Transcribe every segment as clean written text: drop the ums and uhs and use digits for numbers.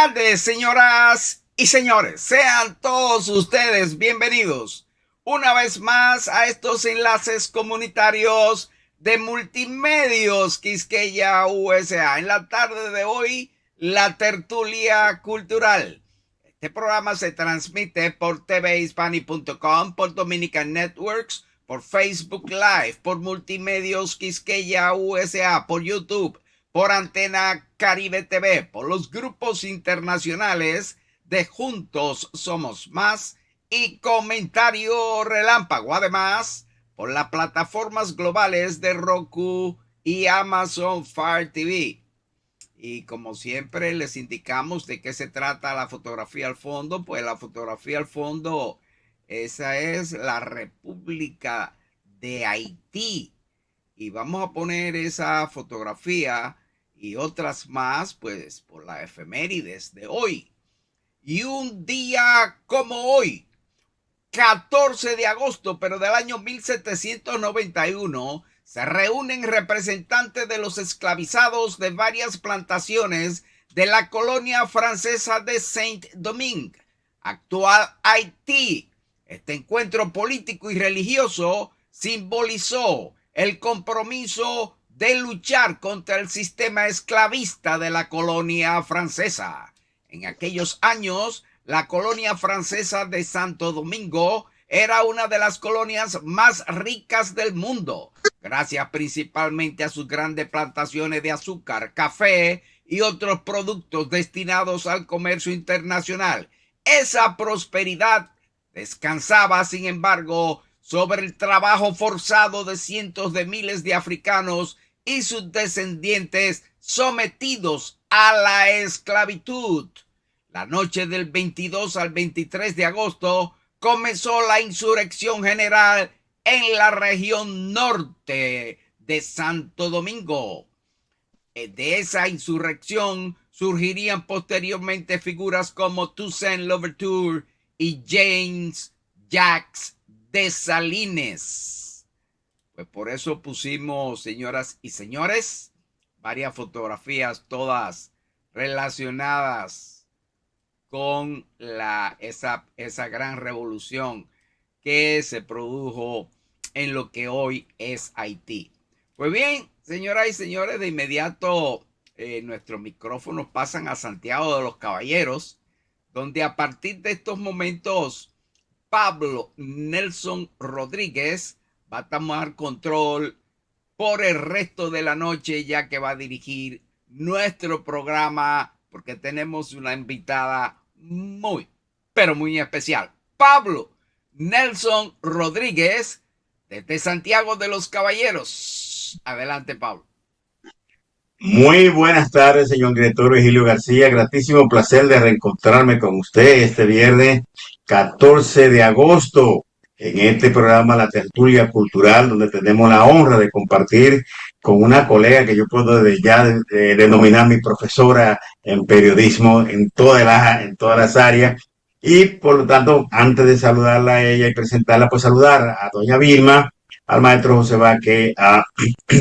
tardes, señoras y señores. Sean todos ustedes bienvenidos una vez más a estos enlaces comunitarios de Multimedios Quisqueya USA. En la tarde de hoy, la tertulia cultural. Este programa se transmite por tvhispanic.com, por Dominican Networks, por Facebook Live, por Multimedios Quisqueya USA, por YouTube, por Antena Caribe TV, por los grupos internacionales de Juntos Somos Más y Comentario Relámpago. Además, por las plataformas globales de Roku y Amazon Fire TV. Y como siempre les indicamos de qué se trata la fotografía al fondo. Pues la fotografía al fondo, esa es la República de Haití. Y vamos a poner esa fotografía y otras más, pues, por la efemérides de hoy. Y un día como hoy, 14 de agosto, pero del año 1791, se reúnen representantes de los esclavizados de varias plantaciones de la colonia francesa de Saint-Domingue, actual Haití. Este encuentro político y religioso simbolizó el compromiso de luchar contra el sistema esclavista de la colonia francesa. En aquellos años, la colonia francesa de Santo Domingo era una de las colonias más ricas del mundo, gracias principalmente a sus grandes plantaciones de azúcar, café y otros productos destinados al comercio internacional. Esa prosperidad descansaba, sin embargo, sobre el trabajo forzado de cientos de miles de africanos y sus descendientes sometidos a la esclavitud. La noche del 22 al 23 de agosto comenzó la insurrección general en la región norte de Santo Domingo. De esa insurrección surgirían posteriormente figuras como Toussaint Louverture y James Jacques Dessalines. Pues por eso pusimos, señoras y señores, varias fotografías, todas relacionadas con esa gran revolución que se produjo en lo que hoy es Haití. Pues bien, señoras y señores, de inmediato nuestros micrófonos pasan a Santiago de los Caballeros, donde a partir de estos momentos Pablo Nelson Rodríguez va a tomar control por el resto de la noche, ya que va a dirigir nuestro programa, porque tenemos una invitada muy, pero muy especial. Pablo Nelson Rodríguez, desde Santiago de los Caballeros. Adelante, Pablo. Muy buenas tardes, señor director Virgilio García. Gratísimo placer de reencontrarme con usted este viernes 14 de agosto en este programa La Tertulia Cultural, donde tenemos la honra de compartir con una colega que yo puedo desde ya denominar mi profesora en periodismo en todas las áreas. Y por lo tanto, antes de saludarla a ella y presentarla, pues saludar a doña Vilma, al maestro José Vaque, a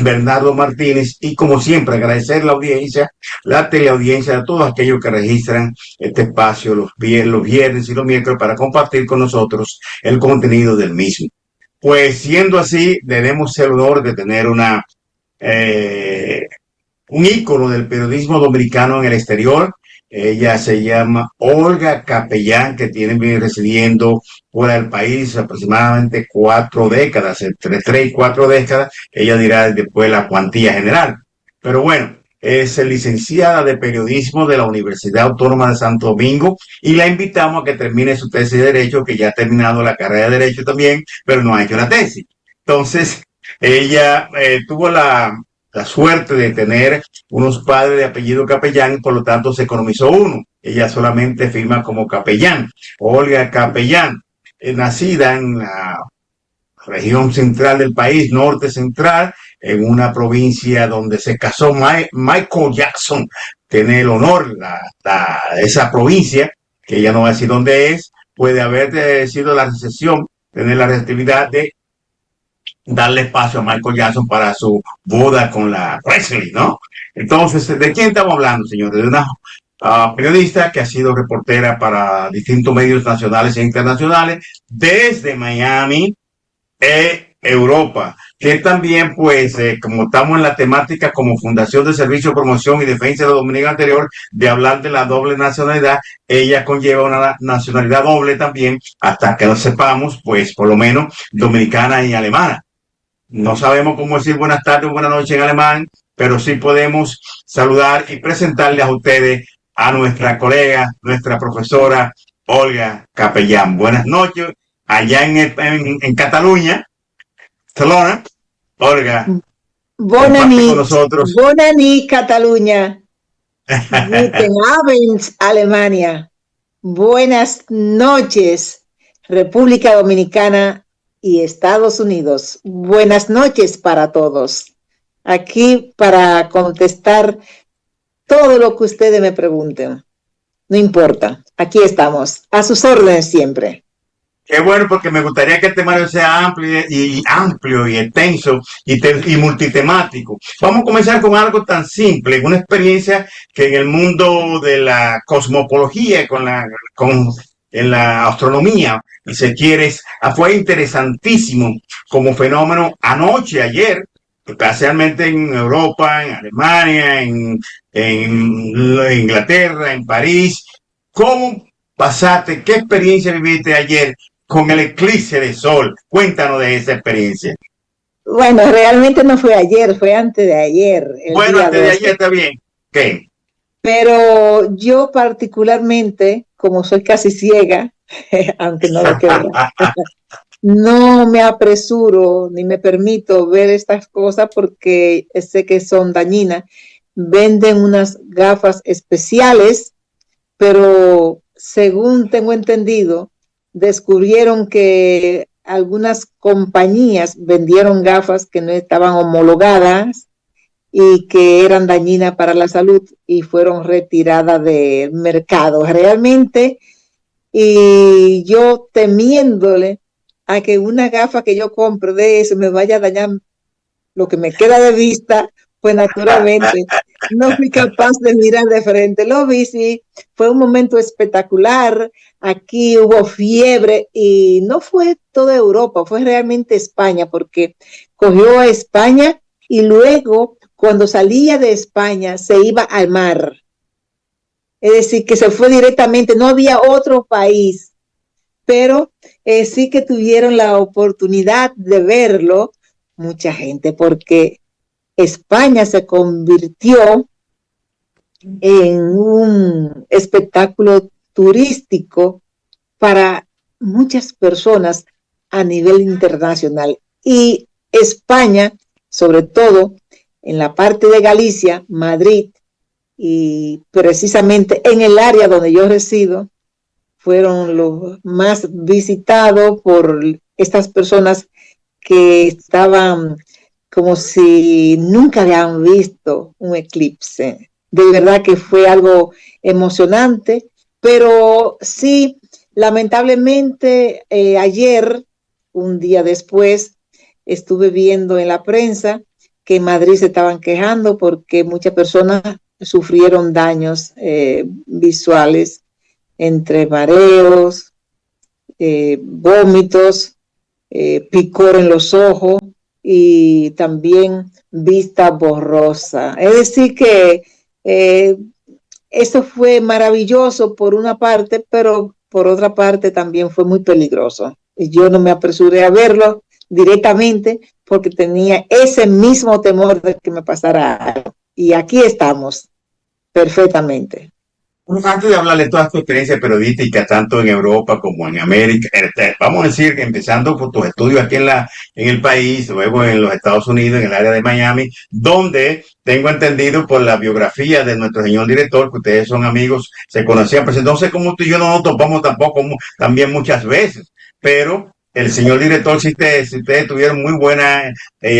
Bernardo Martínez y como siempre agradecer la audiencia, la teleaudiencia, a todos aquellos que registran este espacio los viernes y los miércoles para compartir con nosotros el contenido del mismo. Pues siendo así, tenemos el honor de tener un ícono del periodismo dominicano en el exterior. Ella se llama Olga Capellán, que tiene residiendo fuera del país aproximadamente 4 décadas, entre 3 y 4 décadas. Ella dirá después la cuantía general. Pero bueno, es licenciada de periodismo de la Universidad Autónoma de Santo Domingo y la invitamos a que termine su tesis de Derecho, que ya ha terminado la carrera de Derecho también, pero no ha hecho la tesis. Entonces, ella tuvo la suerte de tener unos padres de apellido Capellán, por lo tanto se economizó uno. Ella solamente firma como Capellán, Olga Capellán, nacida en la región central del país, norte central, en una provincia donde se casó Michael Jackson. Tiene el honor esa provincia, que ya no va a decir dónde es, puede haber sido la recesión, tener la reactividad de darle espacio a Michael Jackson para su boda con la Presley, ¿no? Entonces, ¿de quién estamos hablando, señores? De una periodista que ha sido reportera para distintos medios nacionales e internacionales desde Miami, Europa, que también, pues, como estamos en la temática como Fundación de Servicio, Promoción y Defensa de la Dominica anterior, de hablar de la doble nacionalidad, ella conlleva una nacionalidad doble también, hasta que lo sepamos, pues, por lo menos, dominicana y alemana. No sabemos cómo decir buenas tardes o buenas noches en alemán, pero sí podemos saludar y presentarle a ustedes a nuestra colega, nuestra profesora Olga Capellán. Buenas noches, allá en Cataluña. Barcelona. Olga, comparte con nosotros. Bona nit, Cataluña. Guten Abend, Alemania. Buenas noches, República Dominicana y Estados Unidos. Buenas noches para todos. Aquí para contestar todo lo que ustedes me pregunten. No importa, aquí estamos, a sus órdenes siempre. Qué bueno, porque me gustaría que el temario sea amplio y extenso y multitemático. Vamos a comenzar con algo tan simple, una experiencia que en el mundo de la cosmopología, en la astronomía, y si quieres, fue interesantísimo como fenómeno ayer, especialmente en Europa, en Alemania, en Inglaterra, en París. ¿Cómo pasaste? ¿Qué experiencia viviste ayer con el eclipse de sol? Cuéntanos de esa experiencia. Bueno, realmente no fue ayer, fue antes de ayer. Bueno, antes de ayer está bien. ¿Qué? Pero yo particularmente, como soy casi ciega, aunque no lo creo, no me apresuro ni me permito ver estas cosas porque sé que son dañinas. Venden unas gafas especiales, pero según tengo entendido, descubrieron que algunas compañías vendieron gafas que no estaban homologadas y que eran dañinas para la salud y fueron retiradas del mercado realmente. Y yo temiéndole a que una gafa que yo compre de eso me vaya a dañar lo que me queda de vista, pues naturalmente no fui capaz de mirar de frente. Lo vi, sí, fue un momento espectacular. Aquí hubo fiebre y no fue toda Europa, fue realmente España, porque cogió a España y luego cuando salía de España se iba al mar. Es decir, que se fue directamente, no había otro país, pero sí que tuvieron la oportunidad de verlo mucha gente, porque España se convirtió en un espectáculo turístico para muchas personas a nivel internacional. Y España, sobre todo en la parte de Galicia, Madrid, y precisamente en el área donde yo resido, fueron los más visitados por estas personas que estaban como si nunca habían visto un eclipse. De verdad que fue algo emocionante, pero sí, lamentablemente ayer, un día después, estuve viendo en la prensa que en Madrid se estaban quejando porque muchas personas sufrieron daños visuales entre mareos, vómitos, picor en los ojos y también vista borrosa. Es decir que eso fue maravilloso por una parte, pero por otra parte también fue muy peligroso. Yo no me apresuré a verlo directamente porque tenía ese mismo temor de que me pasara algo. Y aquí estamos, perfectamente. Antes de hablarle de toda tu experiencia periodística, tanto en Europa como en América, vamos a decir que empezando por tus estudios aquí en el país, luego en los Estados Unidos, en el área de Miami, donde tengo entendido por la biografía de nuestro señor director, que ustedes son amigos, se conocían, pues no sé cómo tú y yo no nos topamos tampoco también muchas veces, pero el señor director, si ustedes tuvieron muy buena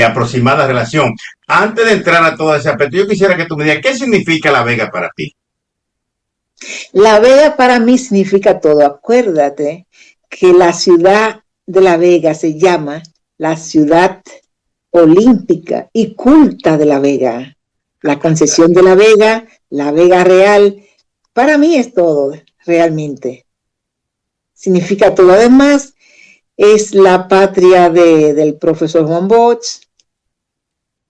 aproximada relación. Antes de entrar a todo ese aspecto, yo quisiera que tú me digas, ¿qué significa La Vega para ti? La Vega para mí significa todo. Acuérdate que la ciudad de La Vega se llama la ciudad olímpica y culta de La Vega. La Concesión de La Vega Real, Para mí es todo, realmente. Significa todo. Además, es la patria del profesor Juan Bosch,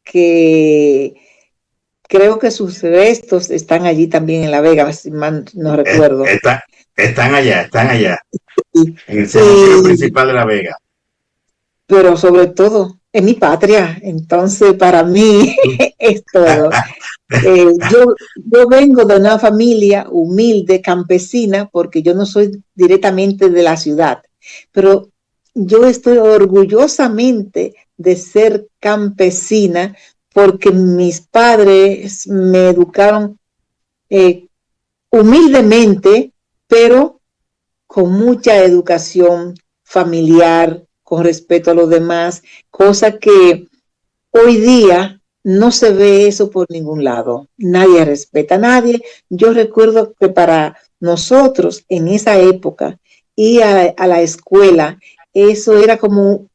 que creo que sus restos están allí también en La Vega, si mal no recuerdo. Está- están allá, Y, en el cementerio y, principal de La Vega. pero sobre todo, es mi patria, entonces para mí es todo. Yo vengo de una familia humilde, campesina, porque yo no soy directamente de la ciudad, pero yo estoy orgullosamente de ser campesina porque mis padres me educaron eh, humildemente, pero con mucha educación familiar, con respeto a los demás, cosa que hoy día no se ve eso por ningún lado. Nadie respeta a nadie. Yo recuerdo que para nosotros en esa época ir a la escuela, eso era como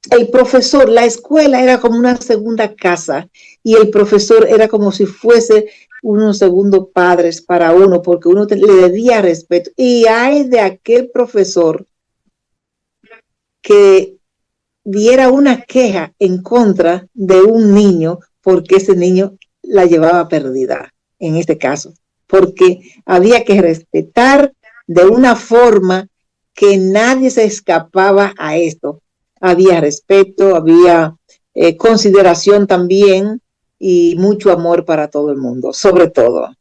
el profesor, la escuela era como una segunda casa y el profesor era como si fuese unos segundos padres para uno, porque uno le debía respeto. Y hay de aquel profesor que diera una queja en contra de un niño porque ese niño la llevaba perdida, en este caso, porque había que respetar de una forma que nadie se escapaba a esto. Había respeto, había consideración también y mucho amor para todo el mundo, sobre todo.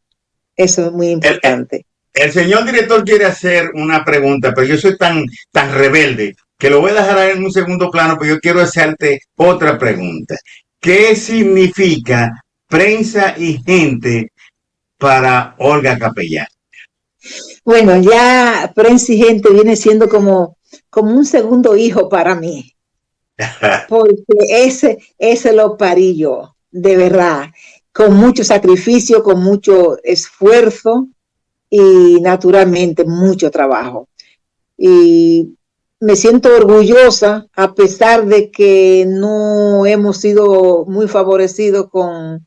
Eso es muy El, importante. el señor director quiere hacer una pregunta, pero yo soy tan rebelde que lo voy a dejar en un segundo plano, pero yo quiero hacerte otra pregunta. ¿Qué significa prensa y gente para Olga Capellán? Bueno, ya Prensa y Gente viene siendo como un segundo hijo para mí, porque ese lo parí yo, de verdad, con mucho sacrificio, con mucho esfuerzo y naturalmente mucho trabajo. Y me siento orgullosa, a pesar de que no hemos sido muy favorecidos con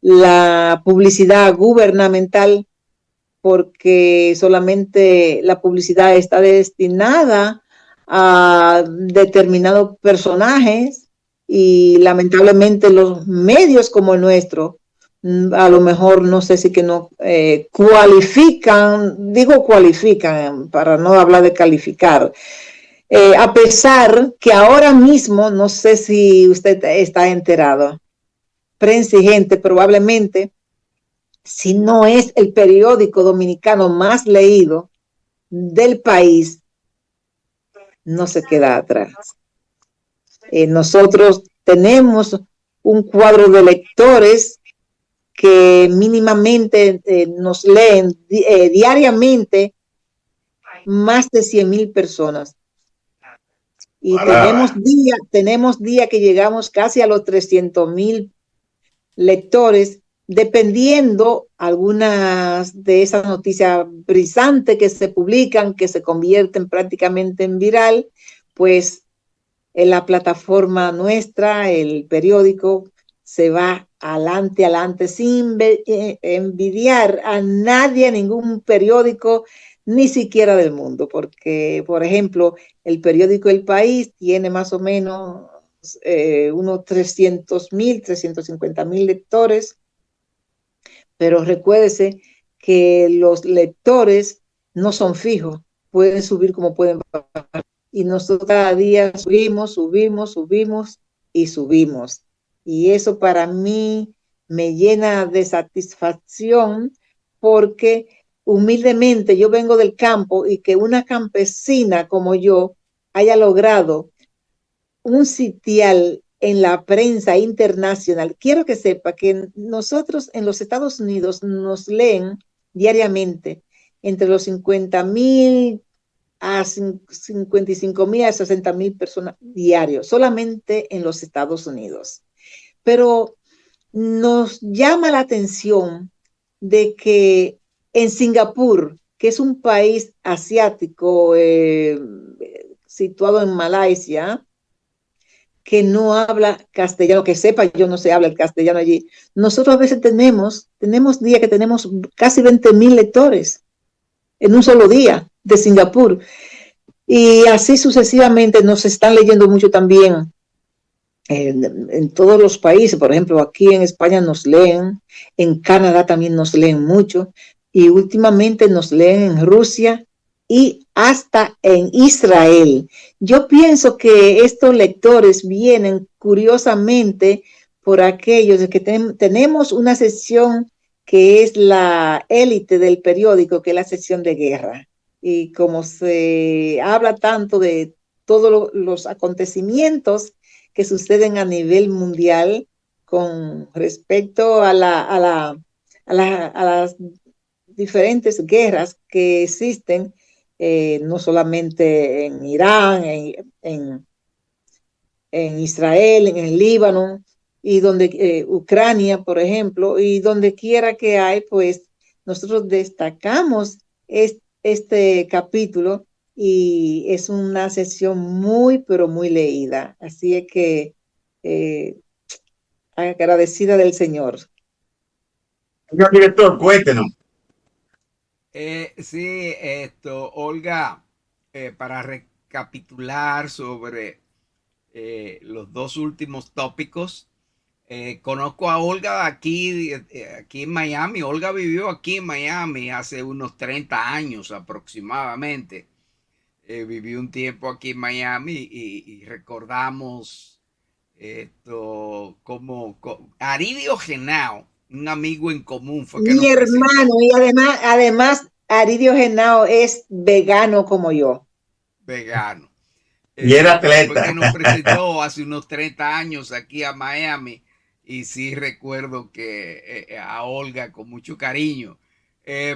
la publicidad gubernamental, porque solamente la publicidad está destinada a determinados personajes y lamentablemente los medios como el nuestro, a lo mejor no sé si que no cualifican, digo cualifican para no hablar de calificar, a pesar que ahora mismo, no sé si usted está enterado, Prensa y Gente probablemente, si no es el periódico dominicano más leído del país, no se queda atrás. Nosotros tenemos un cuadro de lectores que mínimamente nos leen diariamente más de 100,000 personas. Y tenemos día que llegamos casi a los 300,000 lectores, dependiendo algunas de esas noticias brisantes que se publican, que se convierten prácticamente en viral, pues en la plataforma nuestra, el periódico, se va adelante, sin envidiar a nadie, a ningún periódico, ni siquiera del mundo, porque, por ejemplo, el periódico El País tiene más o menos unos 300,000, 350,000 lectores, pero recuérdese que los lectores no son fijos, pueden subir como pueden bajar. Y nosotros cada día subimos y subimos. Y eso para mí me llena de satisfacción porque humildemente yo vengo del campo y que una campesina como yo haya logrado un sitial en la prensa internacional. Quiero que sepa que nosotros en los Estados Unidos nos leen diariamente entre los 50,000 a 55,000 a 60,000 personas diarios, solamente en los Estados Unidos. Pero nos llama la atención de que en Singapur, que es un país asiático situado en Malasia, que no habla castellano, que sepa, yo no sé habla el castellano allí. Nosotros a veces tenemos días que tenemos casi 20,000 lectores en un solo día de Singapur. Y así sucesivamente nos están leyendo mucho también en todos los países. Por ejemplo, aquí en España nos leen, en Canadá también nos leen mucho y últimamente nos leen en Rusia y hasta en Israel. Yo pienso que estos lectores vienen curiosamente por aquellos de que tenemos una sección que es la élite del periódico, que es la sección de guerra. Y como se habla tanto de todos los acontecimientos que suceden a nivel mundial con respecto a las diferentes guerras que existen, no solamente en Irán, en Israel, en el Líbano, y donde Ucrania, por ejemplo, y donde quiera que hay, pues nosotros destacamos este capítulo y es una sesión muy, pero muy leída. Así es que eh, agradecida del Señor. Señor director, cuéntenos. Sí, Olga, para recapitular sobre los dos últimos tópicos, conozco a Olga aquí en Miami. Olga vivió aquí en Miami hace unos 30 años aproximadamente. Viví un tiempo aquí en Miami y recordamos Aridio Genao, un amigo en común, fue que Mi nos hermano, presentó. y además, Aridio Genao es vegano como yo. Vegano. Y era Fue atleta. que nos presentó hace unos 30 años aquí a Miami y sí recuerdo que a Olga con mucho cariño.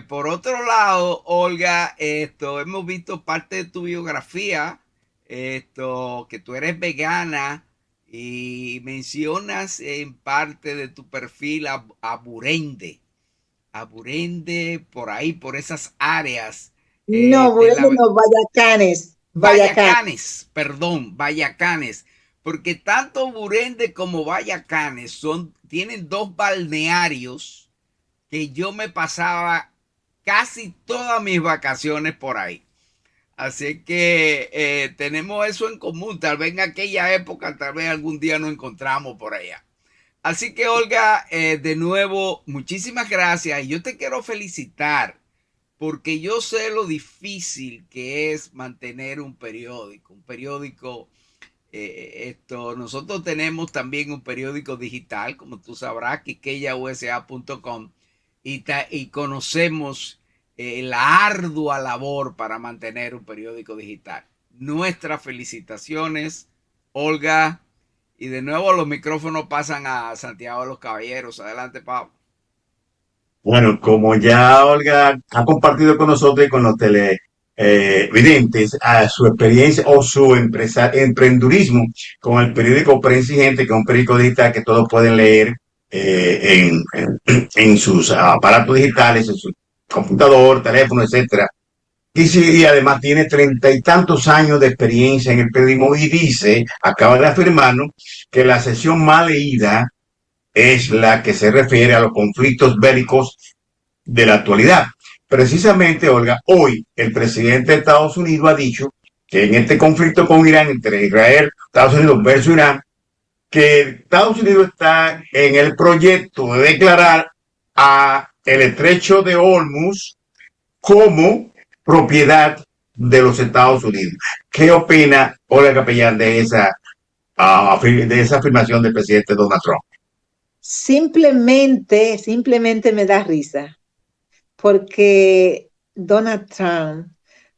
Por otro lado, Olga, hemos visto parte de tu biografía, que tú eres vegana y mencionas en parte de tu perfil a Burende, por ahí, por esas áreas No, de bueno, la, no, Vallacanes, Vallacanes. Vallacanes, perdón, Vallacanes, porque tanto Burende como Vallacanes tienen dos balnearios que yo me pasaba casi todas mis vacaciones por ahí. Así que tenemos eso en común. Tal vez en aquella época, tal vez algún día nos encontramos por allá. Así que Olga, de nuevo, muchísimas gracias. Y yo te quiero felicitar porque yo sé lo difícil que es mantener un periódico. Nosotros tenemos también un periódico digital, como tú sabrás, quisqueyausa.com, y conocemos la ardua labor para mantener un periódico digital. Nuestras felicitaciones, Olga, y de nuevo los micrófonos pasan a Santiago de los Caballeros. Adelante, Pablo. Bueno, como ya Olga ha compartido con nosotros y con los televidentes a su experiencia o su emprendurismo con el periódico Prensa y Gente, que es un periódico digital que todos pueden leer en sus aparatos digitales, en su computador, teléfono, etcétera. Y además tiene 30 y tantos años de experiencia en el periodismo y dice, acaba de afirmarnos, que la sesión más leída es la que se refiere a los conflictos bélicos de la actualidad. Precisamente, Olga, hoy el presidente de Estados Unidos ha dicho que en este conflicto con Irán, entre Israel, Estados Unidos versus Irán, que Estados Unidos está en el proyecto de declarar a el estrecho de Hormuz como propiedad de los Estados Unidos. ¿Qué opina Olga Capellán de esa afirmación del presidente Donald Trump? Simplemente me da risa, porque Donald Trump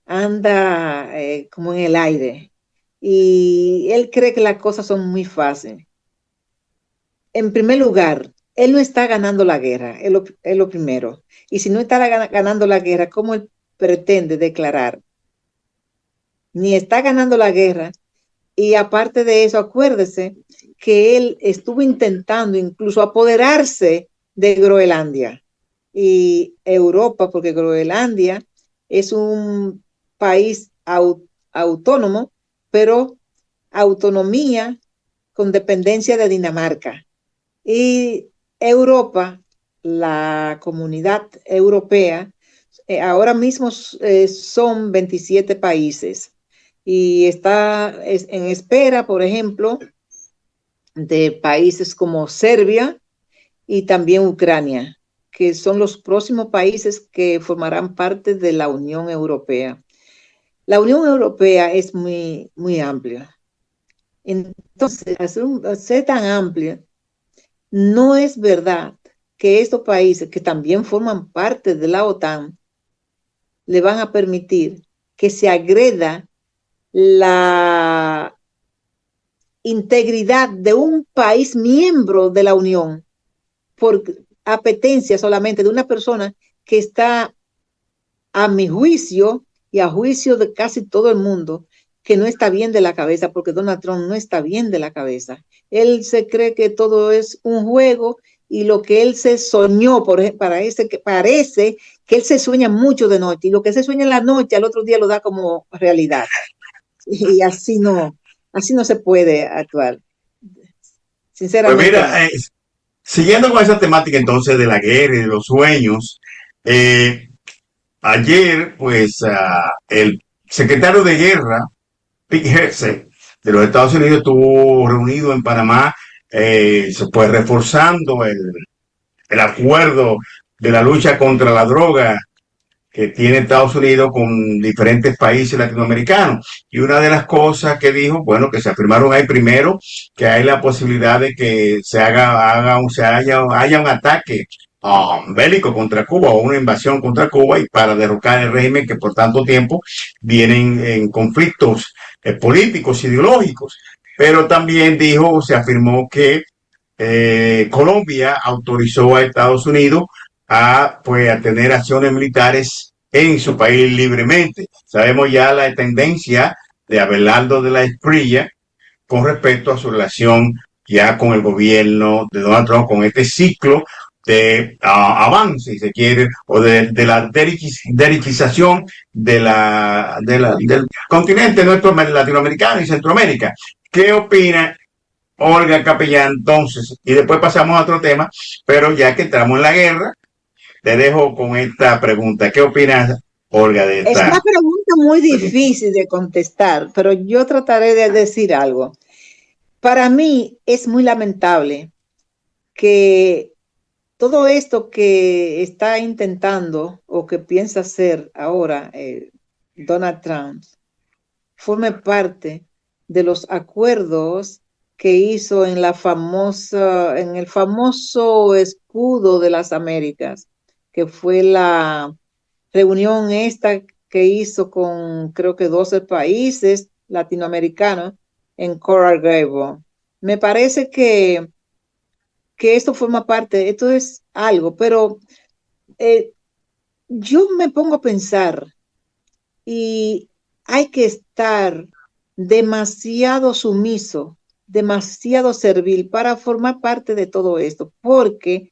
anda como en el aire y él cree que las cosas son muy fáciles. En primer lugar, él no está ganando la guerra, es lo primero. Y si no está ganando la guerra, ¿cómo él pretende declarar? Ni está ganando la guerra. Y aparte de eso, acuérdese que él estuvo intentando incluso apoderarse de Groenlandia y Europa, porque Groenlandia es un país autónomo, pero autonomía con dependencia de Dinamarca. Y Europa, la comunidad europea, ahora mismo son 27 países y está en espera, por ejemplo, de países como Serbia y también Ucrania, que son los próximos países que formarán parte de la Unión Europea. La Unión Europea es muy, muy amplia. Entonces, al ser tan amplia, no es verdad que estos países que también forman parte de la OTAN le van a permitir que se agreda la integridad de un país miembro de la Unión por apetencia solamente de una persona que está, a mi juicio y a juicio de casi todo el mundo, que no está bien de la cabeza, porque Donald Trump no está bien de la cabeza. Él se cree que todo es un juego y lo que él se soñó, parece que él se sueña mucho de noche y lo que se sueña en la noche al otro día lo da como realidad. Y así no se puede actuar. Sinceramente. Pues mira, siguiendo con esa temática entonces de la guerra y de los sueños, ayer pues el secretario de guerra, Pete Hegseth, de los Estados Unidos, estuvo reunido en Panamá, pues reforzando el acuerdo de la lucha contra la droga que tiene Estados Unidos con diferentes países latinoamericanos. Y una de las cosas que dijo, bueno, que se afirmaron ahí primero, que hay la posibilidad de que haya un ataque bélico contra Cuba o una invasión contra Cuba y para derrocar el régimen que por tanto tiempo vienen en conflictos políticos, ideológicos. Pero también dijo, se afirmó que Colombia autorizó a Estados Unidos pues, a tener acciones militares en su país libremente. Sabemos ya la tendencia de Abelardo de la Espriella con respecto a su relación ya con el gobierno de Donald Trump, con este ciclo de avance, si se quiere, o de la derechización del continente nuestro latinoamericano y Centroamérica. ¿Qué opina Olga Capellán entonces? Y después pasamos a otro tema, pero ya que entramos en la guerra, te dejo con esta pregunta. ¿Qué opinas, Olga, de esta? Es una pregunta muy difícil de contestar, pero yo trataré de decir algo. Para mí es muy lamentable que todo esto que está intentando o que piensa hacer ahora Donald Trump forme parte de los acuerdos que hizo en en el famoso escudo de las Américas, que fue la reunión esta que hizo con creo que 12 países latinoamericanos en Coral Gables. Me parece que esto forma parte, esto es algo, pero yo me pongo a pensar y hay que estar demasiado sumiso, demasiado servil para formar parte de todo esto, porque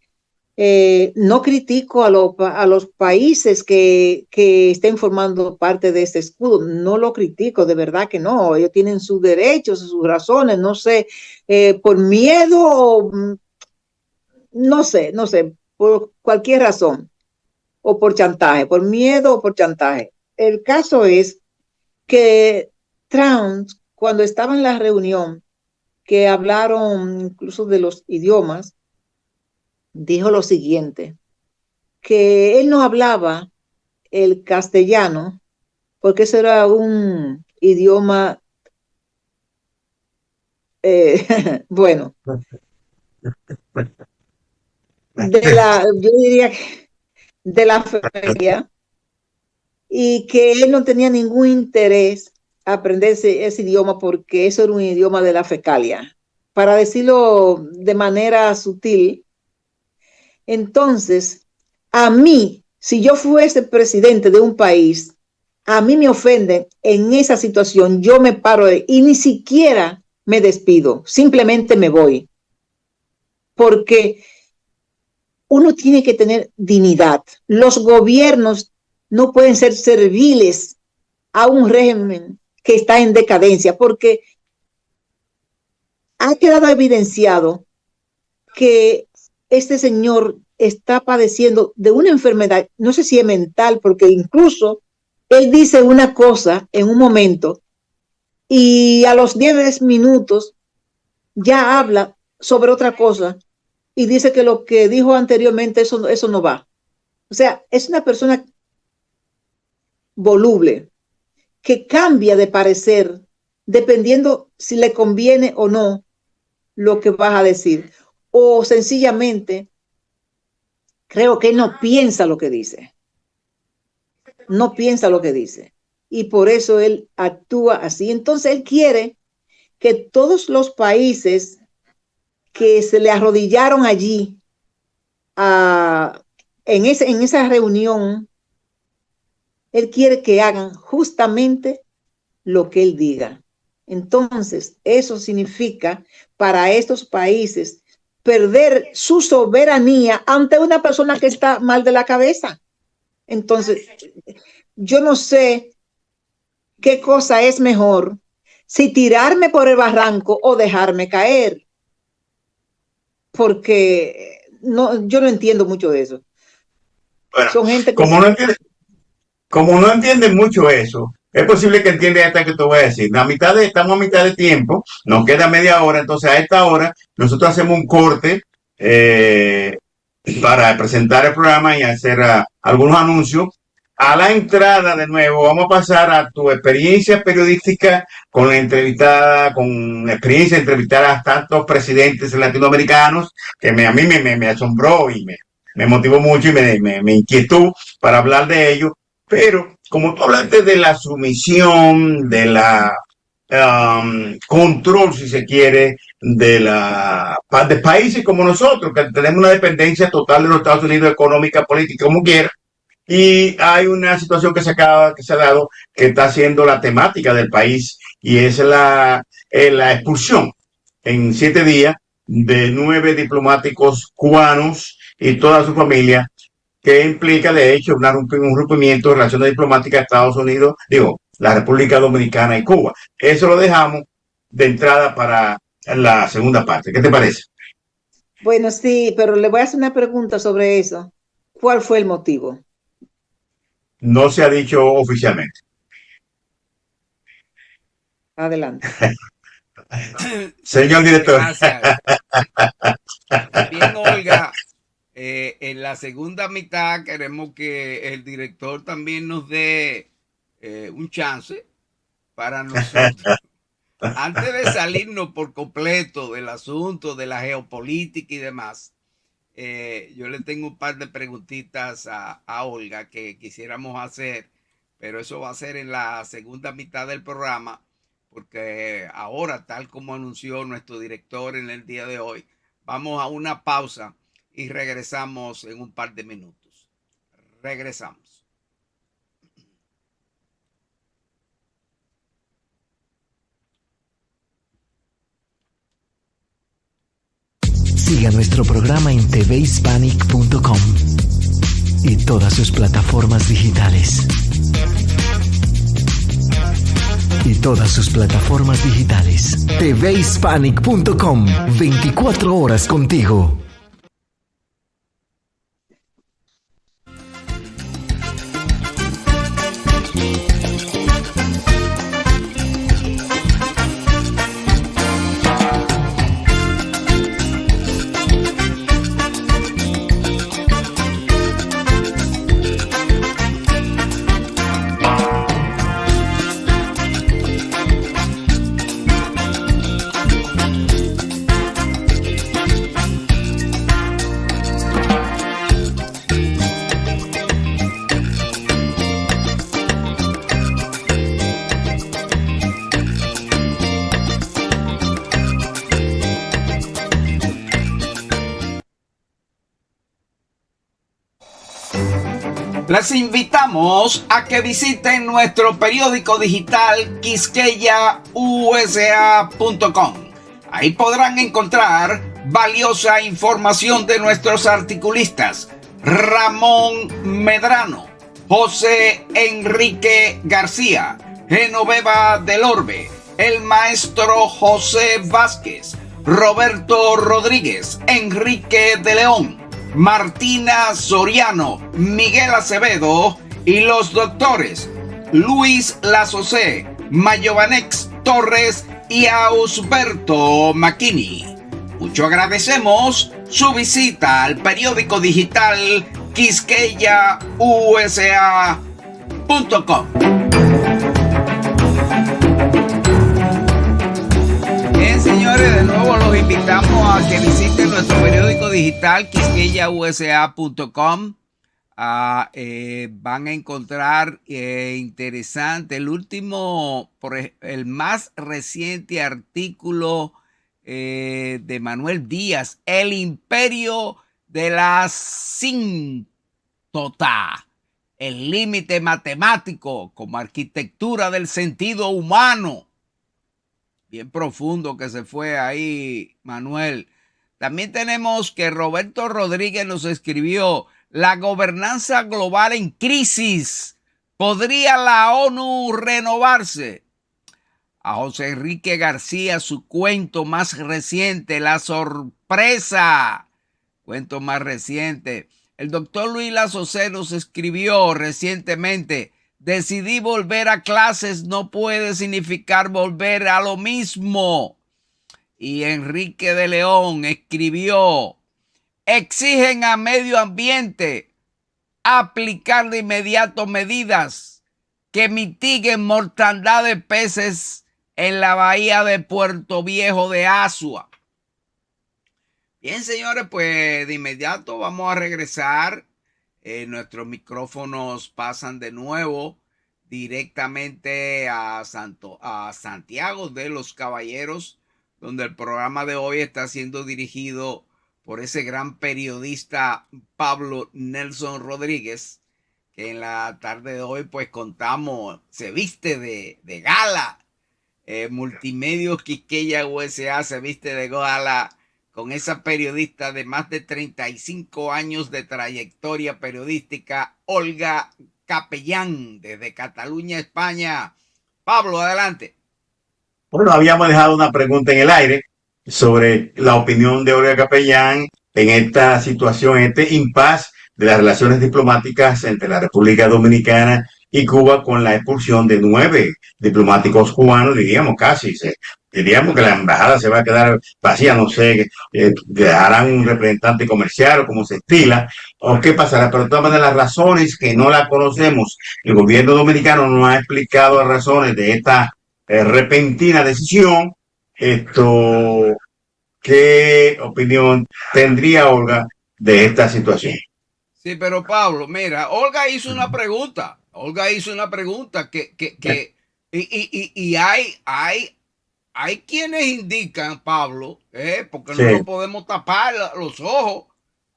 no critico a los países que estén formando parte de este escudo, no lo critico, de verdad que no, ellos tienen sus derechos, sus razones, no sé, por miedo o no sé, por cualquier razón, o por chantaje, por miedo o por chantaje. El caso es que Trump, cuando estaba en la reunión, que hablaron incluso de los idiomas, dijo lo siguiente, que él no hablaba el castellano, porque eso era un idioma, bueno, yo diría que de la feria, y que él no tenía ningún interés aprender ese idioma porque eso era un idioma de la fecalia, para decirlo de manera sutil. Entonces, a mí, si yo fuese presidente de un país, a mí me ofenden en esa situación, yo me paro y ni siquiera me despido, simplemente me voy. Porque uno tiene que tener dignidad. Los gobiernos no pueden ser serviles a un régimen que está en decadencia, porque ha quedado evidenciado que este señor está padeciendo de una enfermedad, no sé si es mental, porque incluso él dice una cosa en un momento y a los 10 minutos ya habla sobre otra cosa y dice que lo que dijo anteriormente, eso no va. O sea, es una persona voluble que cambia de parecer dependiendo si le conviene o no lo que vas a decir. O sencillamente creo que él no piensa lo que dice. No piensa lo que dice. Y por eso él actúa así. Entonces él quiere que todos los países que se le arrodillaron allí en esa reunión, él quiere que hagan justamente lo que él diga. Entonces, eso significa para estos países perder su soberanía ante una persona que está mal de la cabeza. Entonces, yo no sé qué cosa es mejor, si tirarme por el barranco o dejarme caer, porque yo no entiendo mucho de eso. Bueno, Son gente que como no entienden mucho eso, es posible que entiendan hasta que te voy a decir. Estamos a mitad de tiempo, nos queda media hora, entonces a esta hora nosotros hacemos un corte para presentar el programa y hacer algunos anuncios. A la entrada, de nuevo, vamos a pasar a tu experiencia periodística con la entrevistada, con experiencia de entrevistar a tantos presidentes latinoamericanos, que a mí me asombró y me motivó mucho y me inquietó para hablar de ello. Pero como tú hablaste de la sumisión, de la control, si se quiere, de países como nosotros, que tenemos una dependencia total de los Estados Unidos, económica, política, como quiera, y hay una situación que se ha dado, que está siendo la temática del país, y es la expulsión en 7 días de 9 diplomáticos cubanos y toda su familia, que implica de hecho un rompimiento de relaciones diplomáticas de Estados Unidos, la República Dominicana y Cuba. Eso lo dejamos de entrada para la segunda parte. ¿Qué te parece? Bueno, sí, pero le voy a hacer una pregunta sobre eso. ¿Cuál fue el motivo? No se ha dicho oficialmente. Adelante. Señor director. Gracias. Bien, Olga. En la segunda mitad queremos que el director también nos dé un chance para nosotros. Antes de salirnos por completo del asunto de la geopolítica y demás, yo le tengo un par de preguntitas a Olga que quisiéramos hacer, pero eso va a ser en la segunda mitad del programa, porque ahora, tal como anunció nuestro director en el día de hoy, vamos a una pausa y regresamos en un par de minutos. Regresamos. Siga nuestro programa en tvhispanic.com y todas sus plataformas digitales. tvhispanic.com, 24 horas contigo. Les invitamos a que visiten nuestro periódico digital quisqueyausa.com. Ahí podrán encontrar valiosa información de nuestros articulistas Ramón Medrano, José Enrique García, Genoveva del Orbe, el maestro José Vázquez, Roberto Rodríguez, Enrique de León, Martina Soriano, Miguel Acevedo y los doctores Luis Lazocé, Mayovanex Torres y Ausberto Macchini. Mucho agradecemos su visita al periódico digital QuisqueyaUSA.com. Bien, señores, de nuevo los invitamos a que visiten nuestro periódico digital QuisqueyaUSA.com. Van a encontrar interesante el más reciente artículo de Manuel Díaz, El imperio de la asíntota, el límite matemático como arquitectura del sentido humano. Bien profundo que se fue ahí, Manuel. También tenemos que Roberto Rodríguez nos escribió: la gobernanza global en crisis. ¿Podría la ONU renovarse? A José Enrique García, su cuento más reciente, La sorpresa. Cuento más reciente. El doctor Luis Lazocé nos escribió recientemente: decidí volver a clases, no puede significar volver a lo mismo. Y Enrique de León escribió: exigen a medio ambiente aplicar de inmediato medidas que mitiguen mortandad de peces en la bahía de Puerto Viejo de Asua. Bien, señores, pues de inmediato vamos a regresar. Nuestros micrófonos pasan de nuevo directamente a Santiago de los Caballeros, donde el programa de hoy está siendo dirigido por ese gran periodista Pablo Nelson Rodríguez, que en la tarde de hoy pues contamos, se viste de gala. Multimedios Quisqueya USA se viste de gala con esa periodista de más de 35 años de trayectoria periodística, Olga Capellán, desde Cataluña, España. Pablo, adelante. Bueno, habíamos dejado una pregunta en el aire sobre la opinión de Olga Capellán en esta situación, en este impasse de las relaciones diplomáticas entre la República Dominicana y Cuba, con la expulsión de 9 diplomáticos cubanos. Diríamos que la embajada se va a quedar vacía, no sé, dejarán un representante comercial o como se estila, o qué pasará, pero de todas maneras las razones que no las conocemos, el gobierno dominicano no ha explicado las razones de esta repentina decisión. ¿Qué opinión tendría Olga de esta situación? Sí, pero Pablo, mira, Olga hizo una pregunta y hay quienes indican, Pablo, porque no nos podemos tapar los ojos,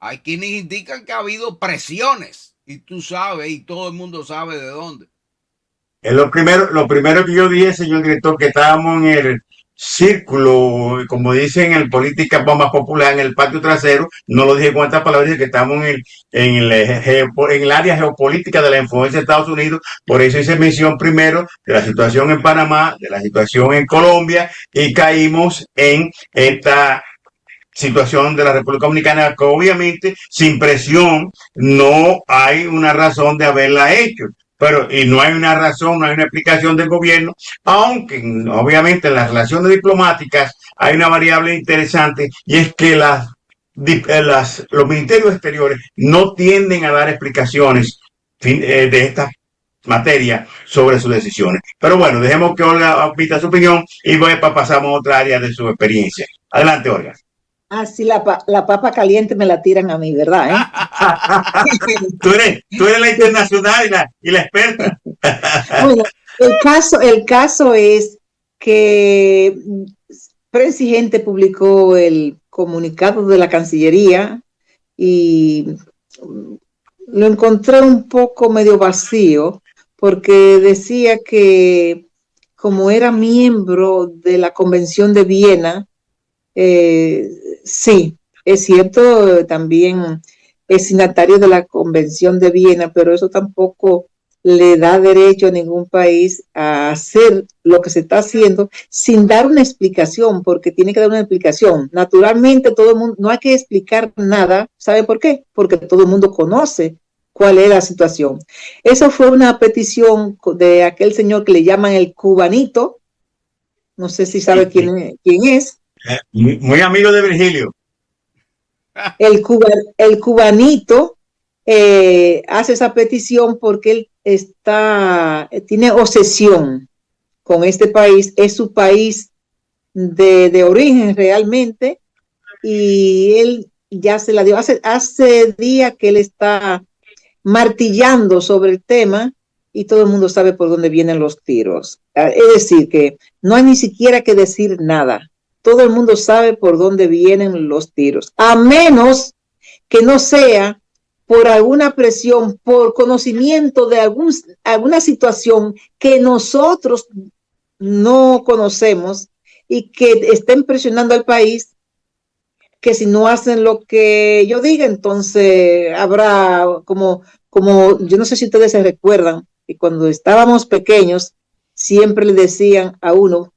hay quienes indican que ha habido presiones, y tú sabes, y todo el mundo sabe de dónde. Lo primero que yo dije, señor director, que estábamos en el círculo, como dicen en política más popular, en el patio trasero. No lo dije con estas palabras, dije que estamos en el área geopolítica de la influencia de Estados Unidos. Por eso hice mención primero de la situación en Panamá, de la situación en Colombia, y caímos en esta situación de la República Dominicana, que obviamente sin presión no hay una razón de haberla hecho. Y no hay una razón, no hay una explicación del gobierno, aunque obviamente en las relaciones diplomáticas hay una variable interesante, y es que los ministerios exteriores no tienden a dar explicaciones de esta materia sobre sus decisiones. Pero bueno, dejemos que Olga pita su opinión y pasamos a otra área de su experiencia. Adelante, Olga. Sí, la papa caliente me la tiran a mí, ¿verdad? Tú eres la internacional y la experta. Bueno, el caso es que Presidente publicó el comunicado de la Cancillería y lo encontré un poco medio vacío, porque decía que como era miembro de la Convención de Viena, sí, es cierto, también es signatario de la Convención de Viena, pero eso tampoco le da derecho a ningún país a hacer lo que se está haciendo sin dar una explicación, porque tiene que dar una explicación. Naturalmente, todo el mundo, no hay que explicar nada. ¿Sabe por qué? Porque todo el mundo conoce cuál es la situación. Eso fue una petición de aquel señor que le llaman el cubanito. No sé si sabe quién es. Muy amigo de Virgilio. El cubanito hace esa petición porque él tiene obsesión con este país, es su país de origen realmente, y él ya se la dio. Hace días que él está martillando sobre el tema y todo el mundo sabe por dónde vienen los tiros. Es decir, que no hay ni siquiera que decir nada. Todo el mundo sabe por dónde vienen los tiros, a menos que no sea por alguna presión, por conocimiento de alguna situación que nosotros no conocemos y que estén presionando al país, que si no hacen lo que yo diga, entonces habrá como yo no sé si ustedes se recuerdan que cuando estábamos pequeños siempre le decían a uno,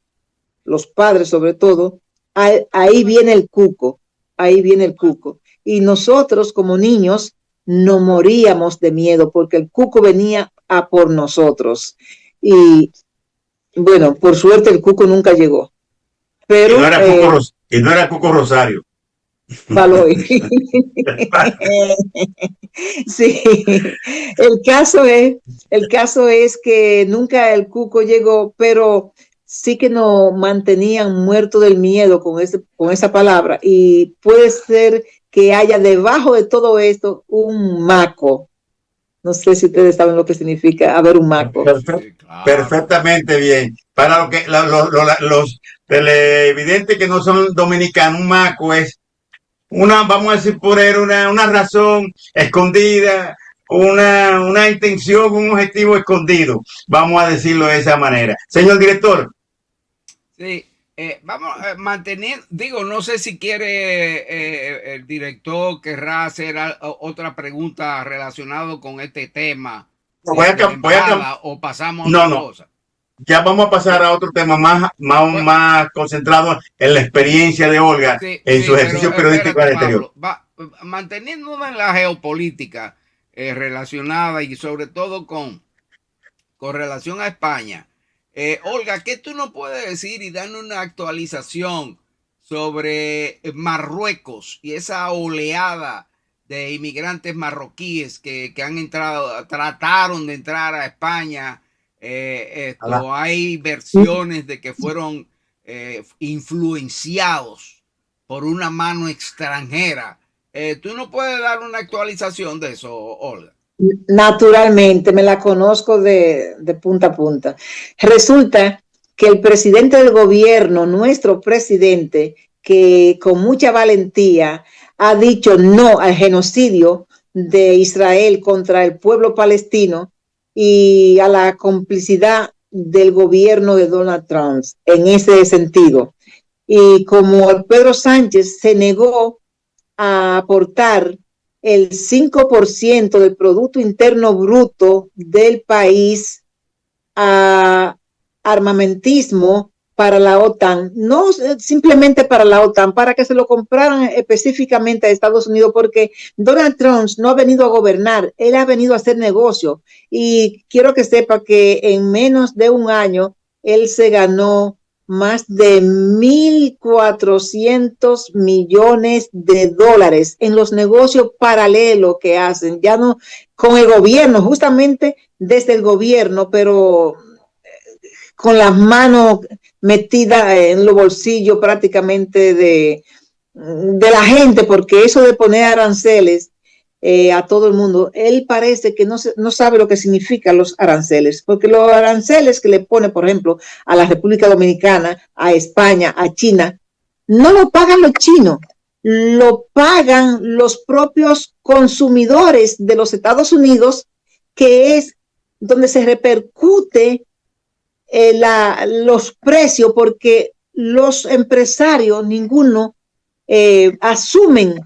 los padres sobre todo, ahí viene el cuco, ahí viene el cuco. Y nosotros como niños no moríamos de miedo porque el cuco venía a por nosotros. Y bueno, por suerte el cuco nunca llegó. Pero, y no era Cuco Rosario. Baloy. Sí, el caso es que nunca el cuco llegó, pero sí que nos mantenían muertos del miedo con esa palabra, y puede ser que haya debajo de todo esto un maco. No sé si ustedes saben lo que significa haber un maco. Sí, claro. Perfectamente bien. Para los televidentes que no son dominicanos, un maco es vamos a decir por él, una razón escondida, una intención, un objetivo escondido, vamos a decirlo de esa manera. Señor director. Sí, vamos a mantener, no sé si quiere el director querrá hacer otra pregunta relacionada con este tema. O pasamos a otra cosa. Ya vamos a pasar a otro tema más concentrado en la experiencia de Olga en su ejercicio periodístico al exterior. Manteniéndonos en la geopolítica relacionada y sobre todo con relación a España. Olga, ¿qué tú nos puedes decir y darnos una actualización sobre Marruecos y esa oleada de inmigrantes marroquíes que trataron de entrar a España? Hay versiones de que fueron influenciados por una mano extranjera. ¿Tú no puedes dar una actualización de eso, Olga? Naturalmente, me la conozco de punta a punta. Resulta que el presidente del gobierno, nuestro presidente, que con mucha valentía ha dicho no al genocidio de Israel contra el pueblo palestino y a la complicidad del gobierno de Donald Trump en ese sentido. Y como Pedro Sánchez se negó a aportar el 5% del Producto Interno Bruto del país a armamentismo para la OTAN, no simplemente para la OTAN, para que se lo compraran específicamente a Estados Unidos, porque Donald Trump no ha venido a gobernar, él ha venido a hacer negocio, y quiero que sepa que en menos de un año él se ganó más de 1.400 millones de dólares en los negocios paralelos que hacen, ya no con el gobierno, justamente desde el gobierno, pero con las manos metidas en los bolsillos prácticamente de la gente, porque eso de poner aranceles a todo el mundo, él parece que no sabe lo que significan los aranceles, porque los aranceles que le pone, por ejemplo, a la República Dominicana, a España, a China, no lo pagan los chinos, lo pagan los propios consumidores de los Estados Unidos, que es donde se repercute los precios, porque los empresarios, ninguno asumen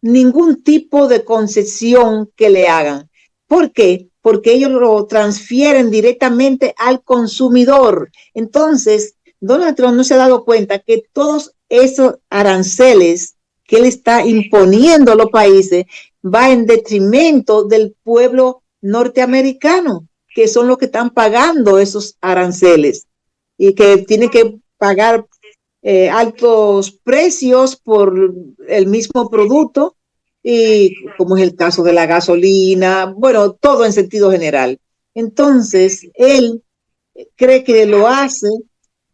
ningún tipo de concesión que le hagan. ¿Por qué? porque ellos lo transfieren directamente al consumidor. Entonces, Donald Trump no se ha dado cuenta que todos esos aranceles que él está imponiendo a los países va en detrimento del pueblo norteamericano, que son los que están pagando esos aranceles y que tienen que pagar altos precios por el mismo producto, y como es el caso de la gasolina, bueno, todo en sentido general. Entonces, él cree que lo hace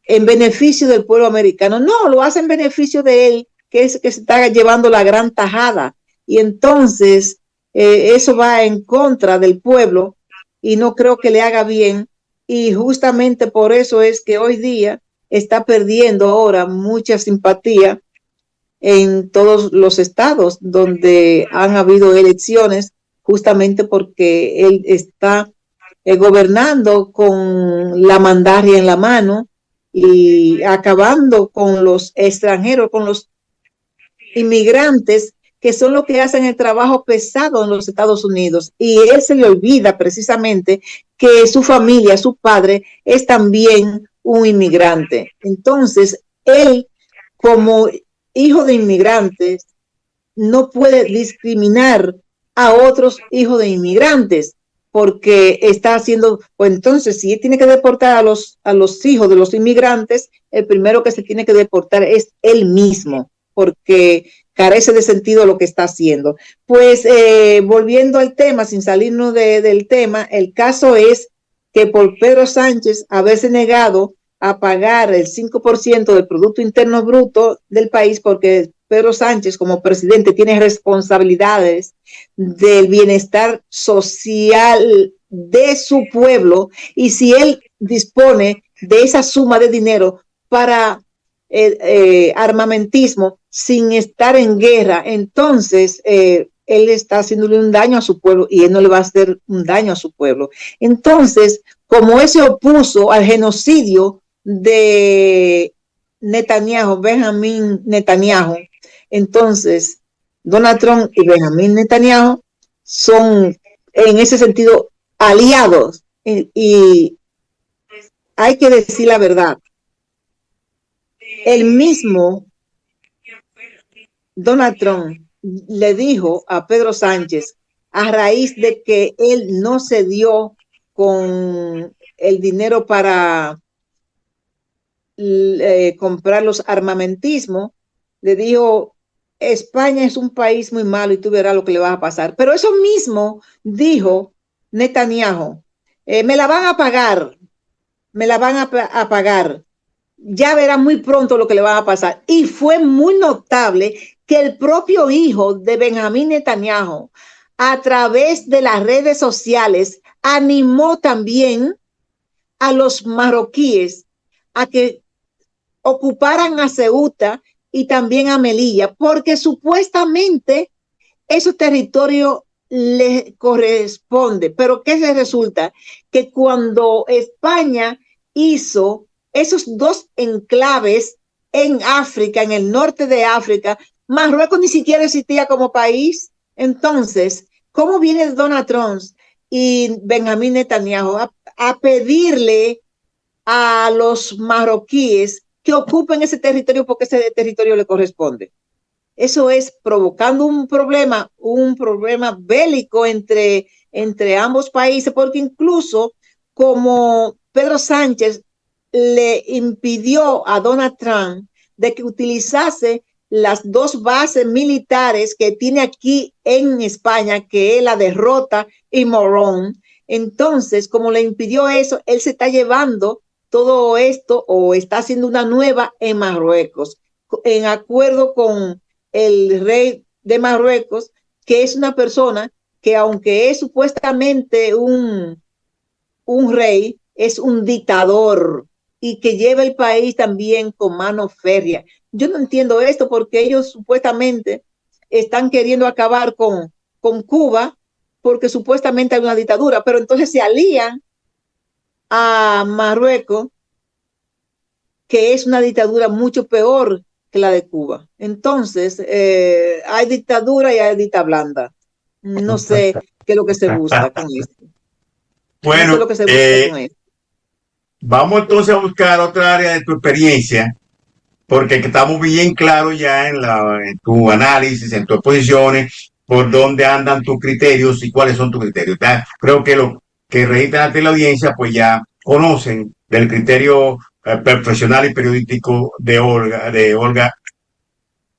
en beneficio del pueblo americano. No, lo hace en beneficio de él, que es que se está llevando la gran tajada. Y entonces, eso va en contra del pueblo y no creo que le haga bien. Y justamente por eso es que hoy día está perdiendo ahora mucha simpatía en todos los estados donde han habido elecciones, justamente porque él está gobernando con la mandaria en la mano y acabando con los extranjeros, con los inmigrantes, que son los que hacen el trabajo pesado en los Estados Unidos. Y él se le olvida precisamente que su familia, su padre, es también un inmigrante. Entonces, él, como hijo de inmigrantes, no puede discriminar a otros hijos de inmigrantes, porque está haciendo, pues entonces, si él tiene que deportar a los hijos de los inmigrantes, el primero que se tiene que deportar es él mismo, porque carece de sentido lo que está haciendo. Pues volviendo al tema, sin salirnos del tema, el caso es que por Pedro Sánchez haberse negado a pagar el 5% del Producto Interno Bruto del país, porque Pedro Sánchez como presidente tiene responsabilidades del bienestar social de su pueblo, y si él dispone de esa suma de dinero para armamentismo sin estar en guerra, entonces él está haciéndole un daño a su pueblo y él no le va a hacer un daño a su pueblo. Entonces, como él se opuso al genocidio de Netanyahu, Benjamín Netanyahu, entonces Donald Trump y Benjamín Netanyahu son en ese sentido aliados, y hay que decir la verdad. El mismo Donald Trump le dijo a Pedro Sánchez, a raíz de que él no se dio con el dinero para comprar los armamentismos, le dijo: España es un país muy malo y tú verás lo que le va a pasar. Pero eso mismo dijo Netanyahu: me la van a pagar, me la van a pagar. Ya verá muy pronto lo que le va a pasar. Y fue muy notable que el propio hijo de Benjamín Netanyahu, a través de las redes sociales, animó también a los marroquíes a que ocuparan a Ceuta y también a Melilla, porque supuestamente esos territorios les corresponde. Pero ¿qué se resulta? Que cuando España hizo esos dos enclaves en África, en el norte de África, Marruecos ni siquiera existía como país. Entonces, ¿cómo viene Donald Trump y Benjamín Netanyahu a pedirle a los marroquíes que ocupen ese territorio porque ese territorio le corresponde? Eso es provocando un problema bélico entre ambos países, porque incluso como Pedro Sánchez le impidió a Donald Trump de que utilizase las dos bases militares que tiene aquí en España, que es la de Rota y Morón. Entonces, como le impidió eso, él se está llevando todo esto, o está haciendo una nueva en Marruecos, en acuerdo con el rey de Marruecos, que es una persona que, aunque es supuestamente un rey, es un dictador y que lleva el país también con mano férrea. Yo no entiendo esto, porque ellos supuestamente están queriendo acabar con Cuba, porque supuestamente hay una dictadura, pero entonces se alían a Marruecos, que es una dictadura mucho peor que la de Cuba. Entonces, hay dictadura y hay dictadura blanda. No sé qué es lo que se busca con esto. No sé Bueno, lo que se busca con eso. vamos entonces a buscar otra área de tu experiencia, porque estamos bien claros ya en tu análisis, en tus exposiciones, por dónde andan tus criterios y cuáles son tus criterios. Creo que lo que registran ante la audiencia, pues ya conocen del criterio profesional y periodístico de Olga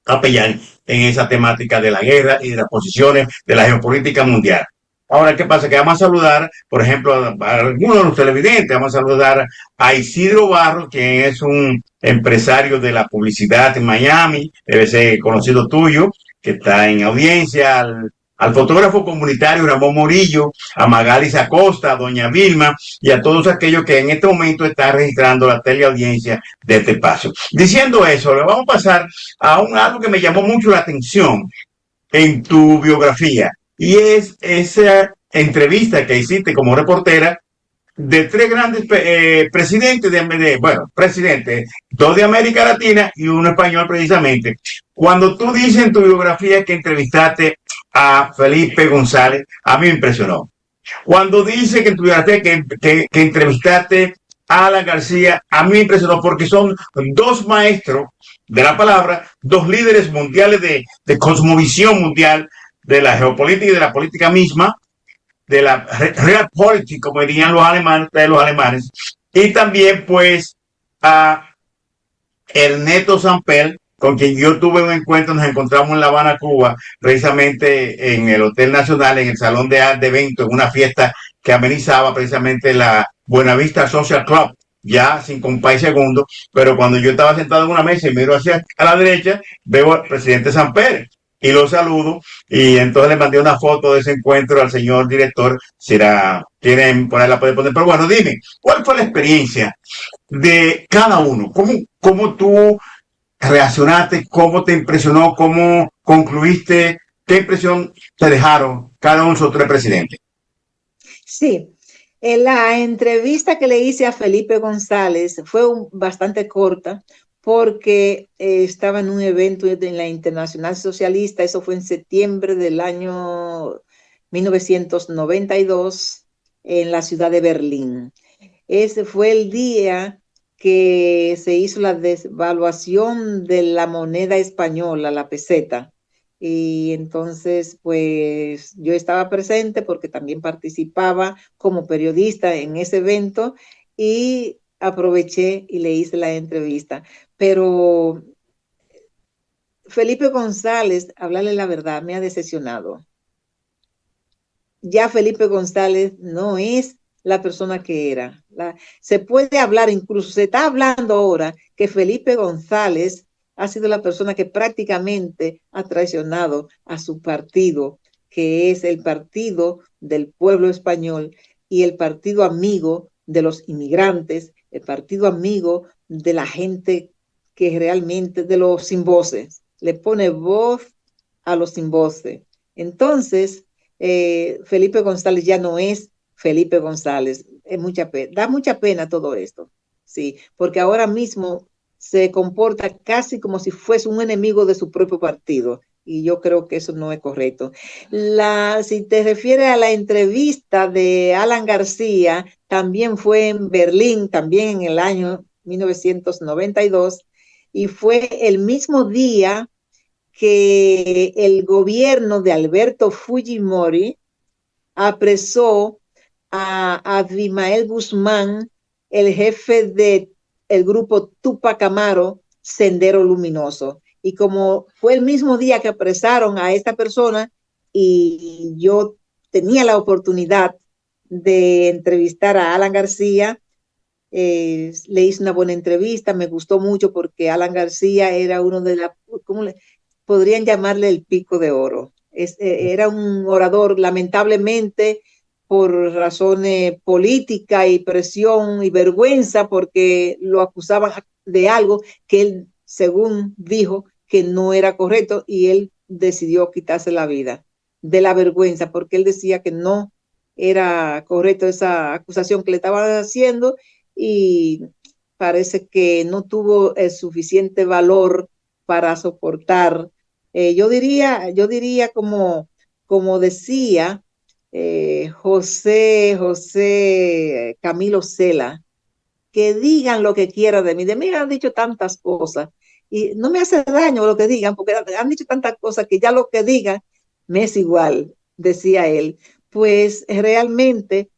Capellán en esa temática de la guerra y de las posiciones de la geopolítica mundial. Ahora, ¿qué pasa? Que vamos a saludar, por ejemplo, a algunos de los televidentes, vamos a saludar a Isidro Barro, quien es un empresario de la publicidad en Miami, debe ser conocido tuyo, que está en audiencia, al fotógrafo comunitario Ramón Morillo, a Magalis Acosta, a doña Vilma y a todos aquellos que en este momento están registrando la teleaudiencia de este espacio. Diciendo eso, le vamos a pasar a algo que me llamó mucho la atención en tu biografía y es esa entrevista que hiciste como reportera de tres grandes presidentes presidentes, dos de América Latina y uno español precisamente. Cuando tú dices en tu biografía que entrevistaste a Felipe González, a mí me impresionó. Cuando dice que en tu biografía que entrevistaste a Alan García, a mí me impresionó porque son dos maestros de la palabra, dos líderes mundiales de cosmovisión mundial, de la geopolítica y de la política misma, de la realpolitik, como dirían los alemanes, y también pues a Ernesto Samper, con quien yo tuve un encuentro, nos encontramos en La Habana, Cuba, precisamente en el Hotel Nacional, en el Salón de Eventos, en una fiesta que amenizaba precisamente la Buenavista Social Club, ya sin compás segundo, pero cuando yo estaba sentado en una mesa y miro hacia a la derecha, veo al presidente Samper y lo saludo y entonces le mandé una foto de ese encuentro al señor director, si la quieren ponerla, puede poner, pero bueno, dime, ¿cuál fue la experiencia de cada uno? ¿Cómo tú reaccionaste? ¿Cómo te impresionó? ¿Cómo concluiste? ¿Qué impresión te dejaron cada uno de esos tres presidentes? Sí, en la entrevista que le hice a Felipe González fue bastante corta porque estaba en un evento en la Internacional Socialista, eso fue en septiembre del año 1992 en la ciudad de Berlín. Ese fue el día que se hizo la devaluación de la moneda española, la peseta. Y entonces, pues yo estaba presente porque también participaba como periodista en ese evento y aproveché y le hice la entrevista. Pero Felipe González, hablarle la verdad, me ha decepcionado. Ya Felipe González no es la persona que era. Se puede hablar, incluso se está hablando ahora que Felipe González ha sido la persona que prácticamente ha traicionado a su partido, que es el Partido del Pueblo Español y el partido amigo de los inmigrantes, el partido amigo de la gente que realmente, de los sin voces, le pone voz a los sin voces. Entonces, Felipe González ya no es Felipe González. Da mucha pena todo esto, sí, porque ahora mismo se comporta casi como si fuese un enemigo de su propio partido. Y yo creo que eso no es correcto. Si te refieres a la entrevista de Alan García, también fue en Berlín, también en el año 1992, y fue el mismo día que el gobierno de Alberto Fujimori apresó a Abimael Guzmán, el jefe del grupo Tupac Amaru, Sendero Luminoso. Y como fue el mismo día que apresaron a esta persona y yo tenía la oportunidad de entrevistar a Alan García, le hice una buena entrevista, me gustó mucho porque Alan García era uno de la, ¿cómo podrían llamarle el pico de oro? Era un orador, lamentablemente, por razones políticas y presión y vergüenza, porque lo acusaban de algo que él, según dijo, que no era correcto, y él decidió quitarse la vida de la vergüenza, porque él decía que no era correcto esa acusación que le estaban haciendo, y parece que no tuvo el suficiente valor para soportar. Yo diría como decía José Camilo Cela, que digan lo que quieran de mí. De mí han dicho tantas cosas y no me hace daño lo que digan, porque han dicho tantas cosas que ya lo que digan me es igual, decía él. Pues realmente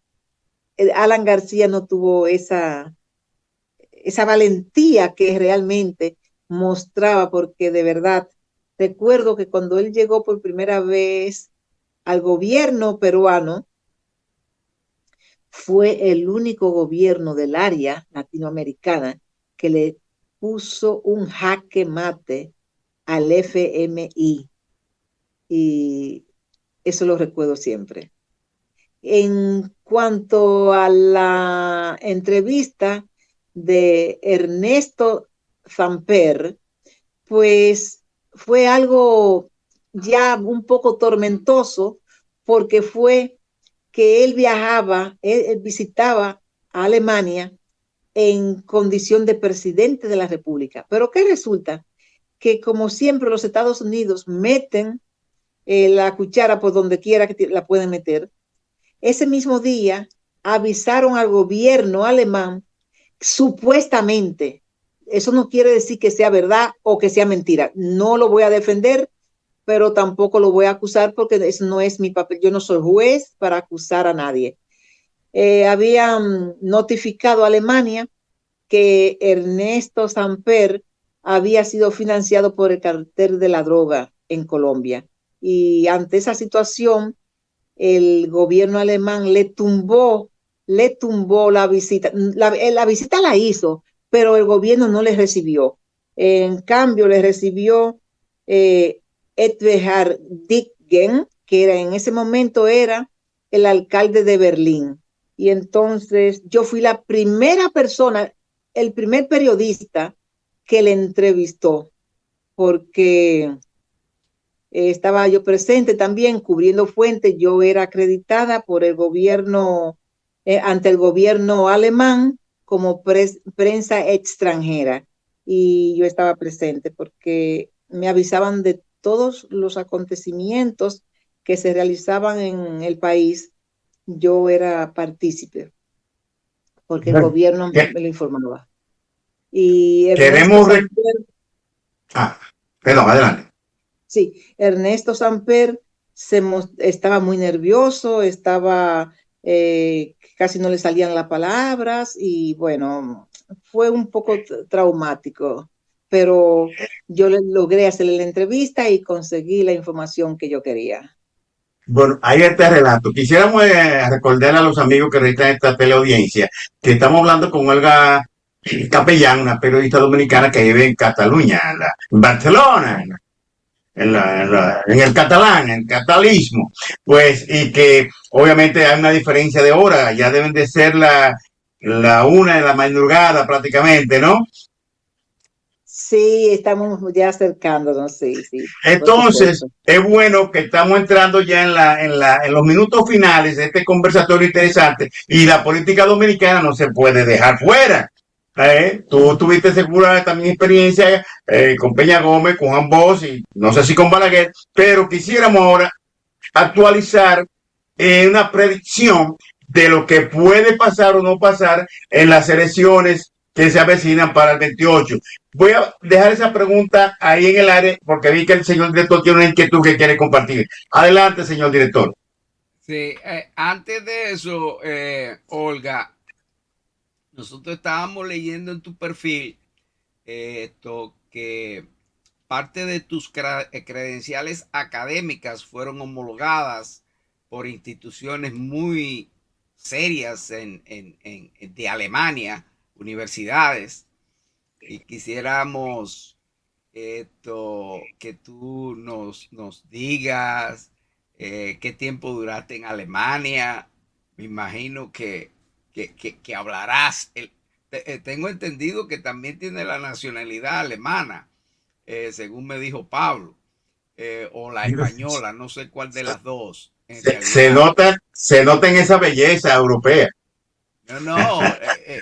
Alan García no tuvo esa valentía que realmente mostraba, porque de verdad recuerdo que cuando él llegó por primera vez al gobierno peruano, fue el único gobierno del área latinoamericana que le puso un jaque mate al FMI, y eso lo recuerdo siempre. En cuanto a la entrevista de Ernesto Samper, pues fue algo ya un poco tormentoso, porque fue que él viajaba, él visitaba a Alemania en condición de presidente de la República. Pero ¿qué resulta? Que como siempre los Estados Unidos meten la cuchara por donde quiera que la pueden meter. Ese mismo día avisaron al gobierno alemán, supuestamente, eso no quiere decir que sea verdad o que sea mentira, no lo voy a defender, pero tampoco lo voy a acusar, porque eso no es mi papel, yo no soy juez para acusar a nadie. Habían notificado a Alemania que Ernesto Samper había sido financiado por el cartel de la droga en Colombia, y ante esa situación el gobierno alemán le tumbó la visita. La visita la hizo, pero el gobierno no le recibió. En cambio, le recibió Edvard Dicken, que era, en ese momento era el alcalde de Berlín. Y entonces yo fui la primera persona, el primer periodista que le entrevistó, porque estaba yo presente también cubriendo fuentes. Yo era acreditada por el gobierno, ante el gobierno alemán, como prensa extranjera, y yo estaba presente porque me avisaban de todos los acontecimientos que se realizaban en el país. Yo era partícipe porque el gobierno me lo informaba. Y Ernesto Queremos... Samper, Ah, perdón, adelante. sí, Ernesto Samper estaba muy nervioso, estaba casi no le salían las palabras, y bueno, fue un poco traumático, pero yo logré hacerle la entrevista y conseguí la información que yo quería. Bueno, ahí está el relato. Quisiéramos recordar a los amigos que realizan esta teleaudiencia que estamos hablando con Olga Capellán, una periodista dominicana que vive en Cataluña, en Barcelona, en el catalán, en el catalismo, pues, y que obviamente hay una diferencia de hora, ya deben de ser la 1 de la madrugada prácticamente, ¿no? Sí, estamos ya acercándonos, sí, sí, por Entonces, supuesto. es bueno que estamos entrando ya en los minutos finales de este conversatorio interesante, y la política dominicana no se puede dejar fuera. Tú tuviste segura también experiencia con Peña Gómez, con Juan Bosch y no sé si con Balaguer, pero quisiéramos ahora actualizar una predicción de lo que puede pasar o no pasar en las elecciones que se avecinan para el 28. Voy a dejar esa pregunta ahí en el aire porque vi que el señor director tiene una inquietud que quiere compartir. Adelante, señor director. Sí, antes de eso, Olga, nosotros estábamos leyendo en tu perfil esto, que parte de tus credenciales académicas fueron homologadas por instituciones muy serias de Alemania, universidades, y quisiéramos que tú nos digas qué tiempo duraste en Alemania. Me imagino que hablarás. Tengo entendido que también tiene la nacionalidad alemana, según me dijo Pablo, o la española, no sé cuál de las dos en realidad. Se nota en esa belleza europea. No, no,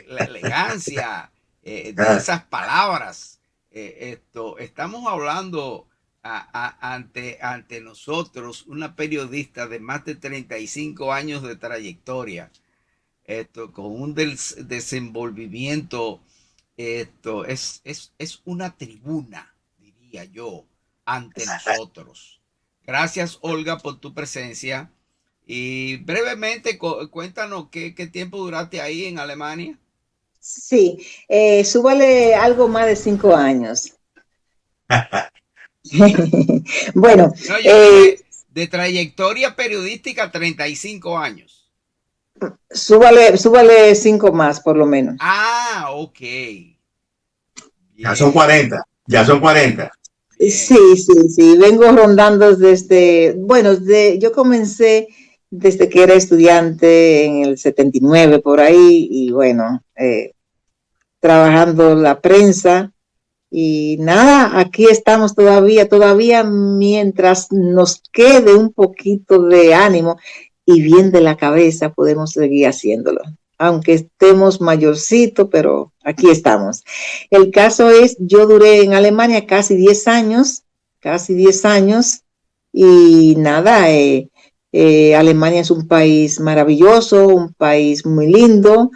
la elegancia de esas palabras. Estamos hablando ante nosotros, una periodista de más de 35 años de trayectoria, con un desenvolvimiento, es una tribuna, diría yo, ante nosotros. Gracias, Olga, por tu presencia. Y brevemente, cuéntanos qué tiempo duraste ahí en Alemania. Sí, súbale algo más de 5 años. Bueno, No, yo dije de trayectoria periodística 35 años. súbale 5 más, por lo menos. Ah, ok. Ya son Bien, 40, ya son 40. Sí, bien. sí, vengo rondando yo comencé desde que era estudiante en el 79 por ahí, y bueno, trabajando la prensa. Y nada, aquí estamos todavía mientras nos quede un poquito de ánimo y bien de la cabeza, podemos seguir haciéndolo. Aunque estemos mayorcitos, pero aquí estamos. El caso es, yo duré en Alemania casi 10 años, y nada, Alemania es un país maravilloso, un país muy lindo,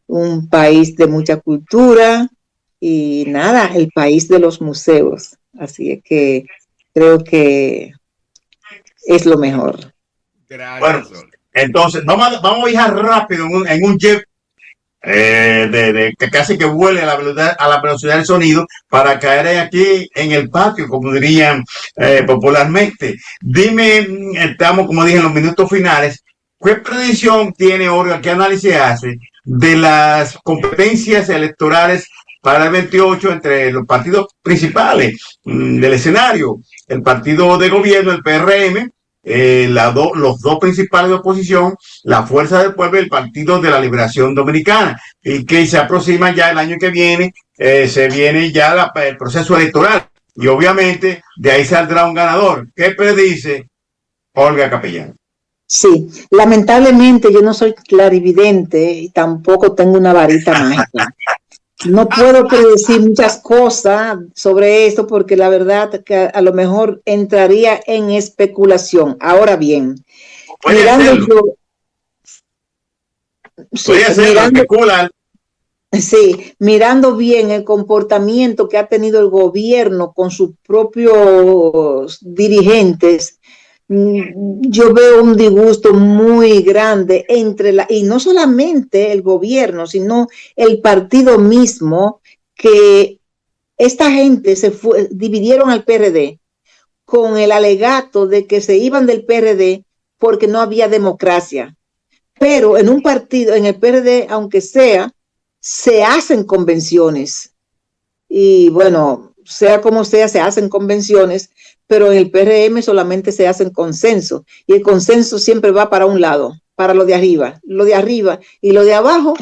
un país de mucha cultura y nada, el país de los museos. Así es que creo que es lo mejor. Bueno, Gracias, Olga. entonces vamos a viajar rápido en un jet que casi que vuele a la velocidad del sonido para caer aquí en el patio, como dirían popularmente. Dime, estamos como dije en los minutos finales, ¿qué predicción tiene Olga, qué análisis hace de las competencias electorales para el 28 entre los partidos principales del escenario? El partido de gobierno, el PRM, los dos principales de oposición, la Fuerza del Pueblo y el Partido de la Liberación Dominicana, y que se aproxima ya el año que viene, se viene ya el proceso electoral, y obviamente de ahí saldrá un ganador. ¿Qué predice Olga Capellán? Sí, lamentablemente yo no soy clarividente y tampoco tengo una varita mágica. No puedo predecir muchas cosas sobre esto porque la verdad que a lo mejor entraría en especulación. Ahora bien, Puede hacerlo, puede hacerlo, mirando, especular. sí, mirando bien el comportamiento que ha tenido el gobierno con sus propios dirigentes, yo veo un disgusto muy grande y no solamente el gobierno, sino el partido mismo, que esta gente dividieron al PRD con el alegato de que se iban del PRD porque no había democracia. Pero en un partido, en el PRD, aunque sea, se hacen convenciones. Y bueno, sea como sea, se hacen convenciones, pero en el PRM solamente se hacen consensos. Y el consenso siempre va para un lado, para lo de arriba. Lo de arriba y lo de abajo,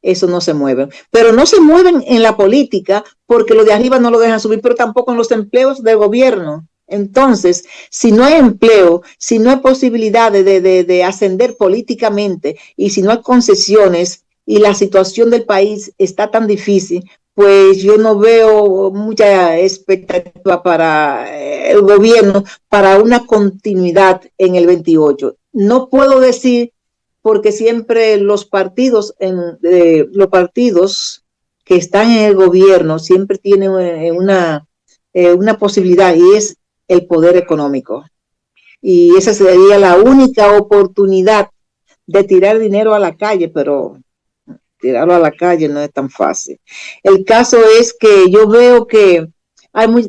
eso no se mueve. Pero no se mueven en la política porque lo de arriba no lo dejan subir, pero tampoco en los empleos del gobierno. Entonces, si no hay empleo, si no hay posibilidad de ascender políticamente y si no hay concesiones y la situación del país está tan difícil, pues yo no veo mucha expectativa para el gobierno para una continuidad en el 28. No puedo decir porque siempre los partidos que están en el gobierno siempre tienen una posibilidad, y es el poder económico. Y esa sería la única oportunidad de tirar dinero a la calle, pero tirarlo a la calle no es tan fácil. El caso es que yo veo que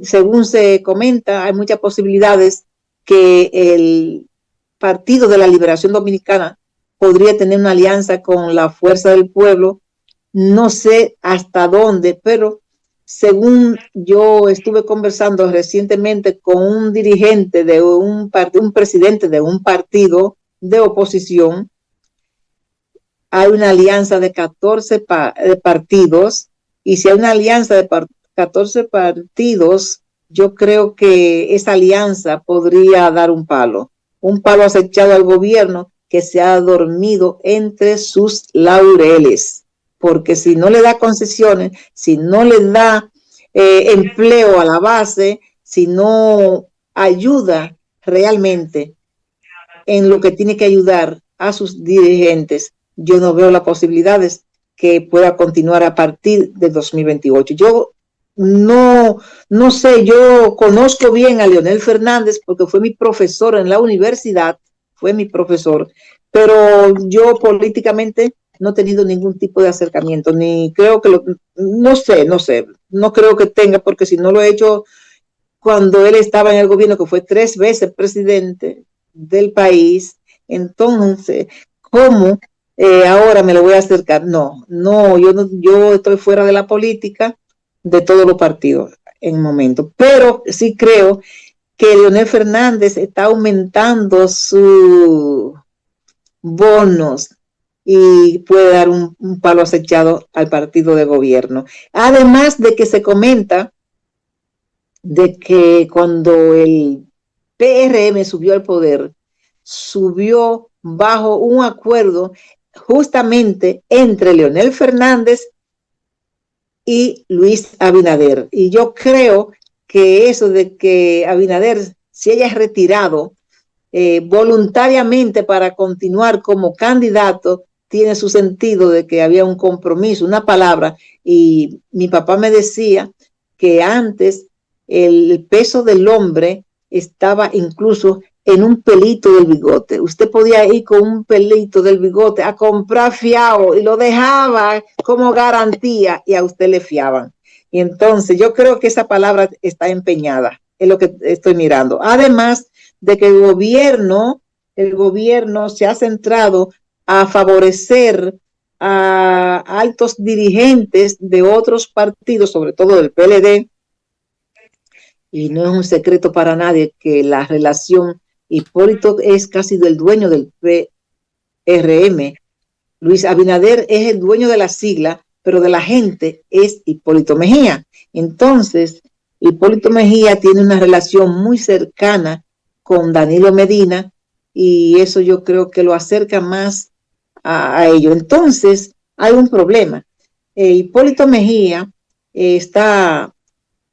según se comenta, hay muchas posibilidades que el Partido de la Liberación Dominicana podría tener una alianza con la Fuerza del Pueblo. No sé hasta dónde, pero según yo estuve conversando recientemente con un dirigente de un presidente de un partido de oposición, hay una alianza de 14 partidos, y si hay una alianza de 14 partidos, yo creo que esa alianza podría dar un palo acechado al gobierno que se ha dormido entre sus laureles, porque si no le da concesiones, si no le da empleo a la base, si no ayuda realmente en lo que tiene que ayudar a sus dirigentes, yo no veo las posibilidades que pueda continuar a partir de 2028. Yo no sé, yo conozco bien a Leonel Fernández porque fue mi profesor en la universidad, fue mi profesor, pero yo políticamente no he tenido ningún tipo de acercamiento, ni creo que no sé, no creo que tenga, porque si no lo he hecho cuando él estaba en el gobierno, que fue 3 veces presidente del país, entonces, ¿cómo ahora me lo voy a acercar? Yo estoy fuera de la política de todos los partidos en el momento, pero sí creo que Leonel Fernández está aumentando sus bonos y puede dar un palo acechado al partido de gobierno. Además de que se comenta de que cuando el PRM subió al poder, subió bajo un acuerdo justamente entre Leonel Fernández y Luis Abinader. Y yo creo que eso de que Abinader se haya retirado voluntariamente para continuar como candidato, tiene su sentido de que había un compromiso, una palabra. Y mi papá me decía que antes el peso del hombre estaba incluso en un pelito del bigote. Usted podía ir con un pelito del bigote a comprar fiado y lo dejaba como garantía y a usted le fiaban. Y entonces yo creo que esa palabra está empeñada, es lo que estoy mirando. Además de que el gobierno se ha centrado a favorecer a altos dirigentes de otros partidos, sobre todo del PLD, y no es un secreto para nadie que la relación Hipólito es casi del dueño del PRM. Luis Abinader es el dueño de la sigla, pero de la gente es Hipólito Mejía. Entonces, Hipólito Mejía tiene una relación muy cercana con Danilo Medina y eso yo creo que lo acerca más a ello. Entonces, hay un problema. Hipólito Mejía está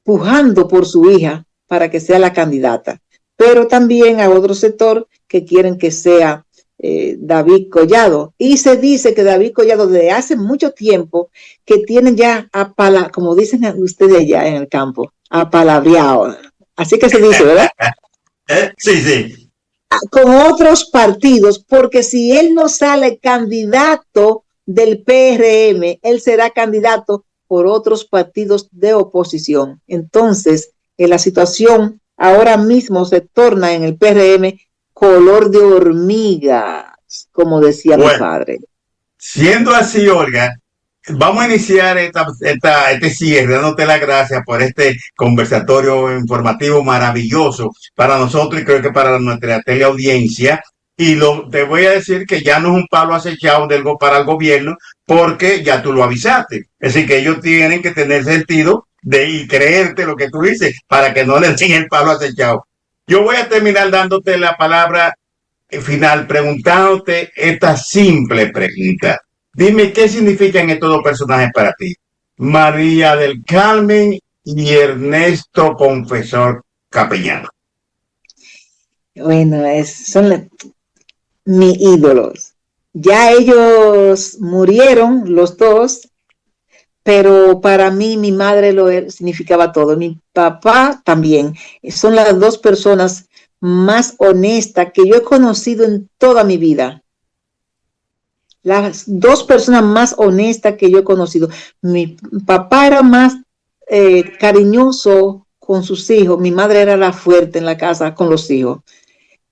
pujando por su hija para que sea la candidata, pero también hay otro sector que quieren que sea David Collado, y se dice que David Collado desde hace mucho tiempo que tiene ya como dicen ustedes allá en el campo, apalabreado, así que se dice, ¿verdad? Sí, sí. Con otros partidos, porque si él no sale candidato del PRM, él será candidato por otros partidos de oposición. Entonces, la situación ahora mismo se torna en el PRM color de hormigas, como decía mi padre. Siendo así, Olga, vamos a iniciar este cierre, dándote las gracias por este conversatorio informativo maravilloso para nosotros y creo que para nuestra teleaudiencia. Y te voy a decir que ya no es un palo acechado para el gobierno porque ya tú lo avisaste. Es decir, que ellos tienen que tener sentido de creerte lo que tú dices para que no le den el palo acechado. Yo voy a terminar dándote la palabra final preguntándote esta simple pregunta. Dime qué significan estos dos personajes para ti. María del Carmen y Ernesto Confesor Capellán. Bueno, son mis ídolos. Ya ellos murieron los dos, pero para mí mi madre significaba todo. Mi papá también. Son las dos personas más honestas que yo he conocido en toda mi vida. Las dos personas más honestas que yo he conocido. Mi papá era más cariñoso con sus hijos. Mi madre era la fuerte en la casa con los hijos.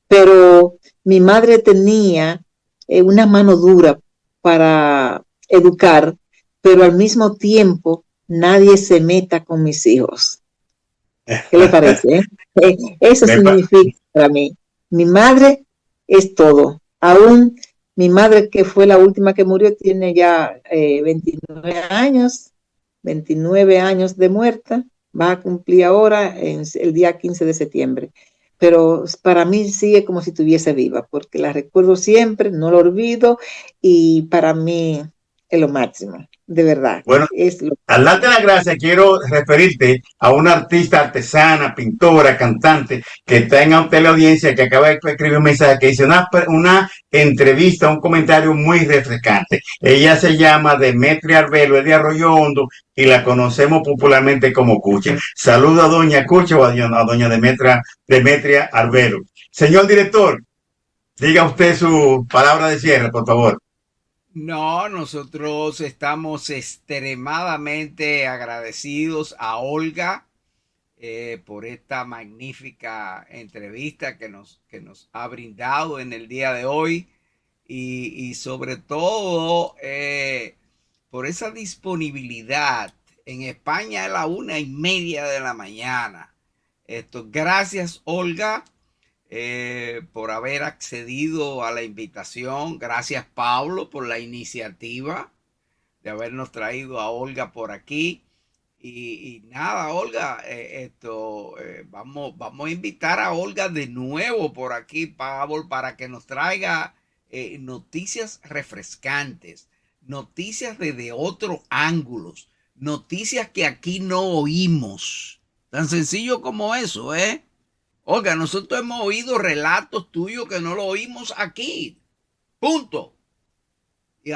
Pero mi madre tenía una mano dura para educar, pero al mismo tiempo nadie se meta con mis hijos. ¿Qué le parece? Eso significa para mí. Mi madre es todo. Aún mi madre, que fue la última que murió, tiene ya 29 años de muerta. Va a cumplir ahora el día 15 de septiembre. Pero para mí sigue como si estuviese viva, porque la recuerdo siempre, no la olvido, y para mí es lo máximo, de verdad. Bueno, Es lo al darte las gracias, quiero referirte a una artista artesana, pintora, cantante, que está en teleaudiencia, que acaba de escribir un mensaje que dice una entrevista, un comentario muy refrescante. Ella se llama Demetria Arbelo, es de Arroyo Hondo, y la conocemos popularmente como Cuche. Saludo a doña Cuche o a doña Demetria Arbelo. Señor director, diga usted su palabra de cierre, por favor. No, nosotros estamos extremadamente agradecidos a Olga por esta magnífica entrevista que nos ha brindado en el día de hoy y sobre todo por esa disponibilidad. En España es la 1:30 de la mañana. Gracias, Olga, por haber accedido a la invitación. Gracias, Pablo, por la iniciativa de habernos traído a Olga por aquí. Y nada, Olga, vamos a invitar a Olga de nuevo por aquí, Pablo, para que nos traiga noticias refrescantes, noticias desde otros ángulos, noticias que aquí no oímos. Tan sencillo como eso, ¿eh? Olga, nosotros hemos oído relatos tuyos que no lo oímos aquí. Punto. Y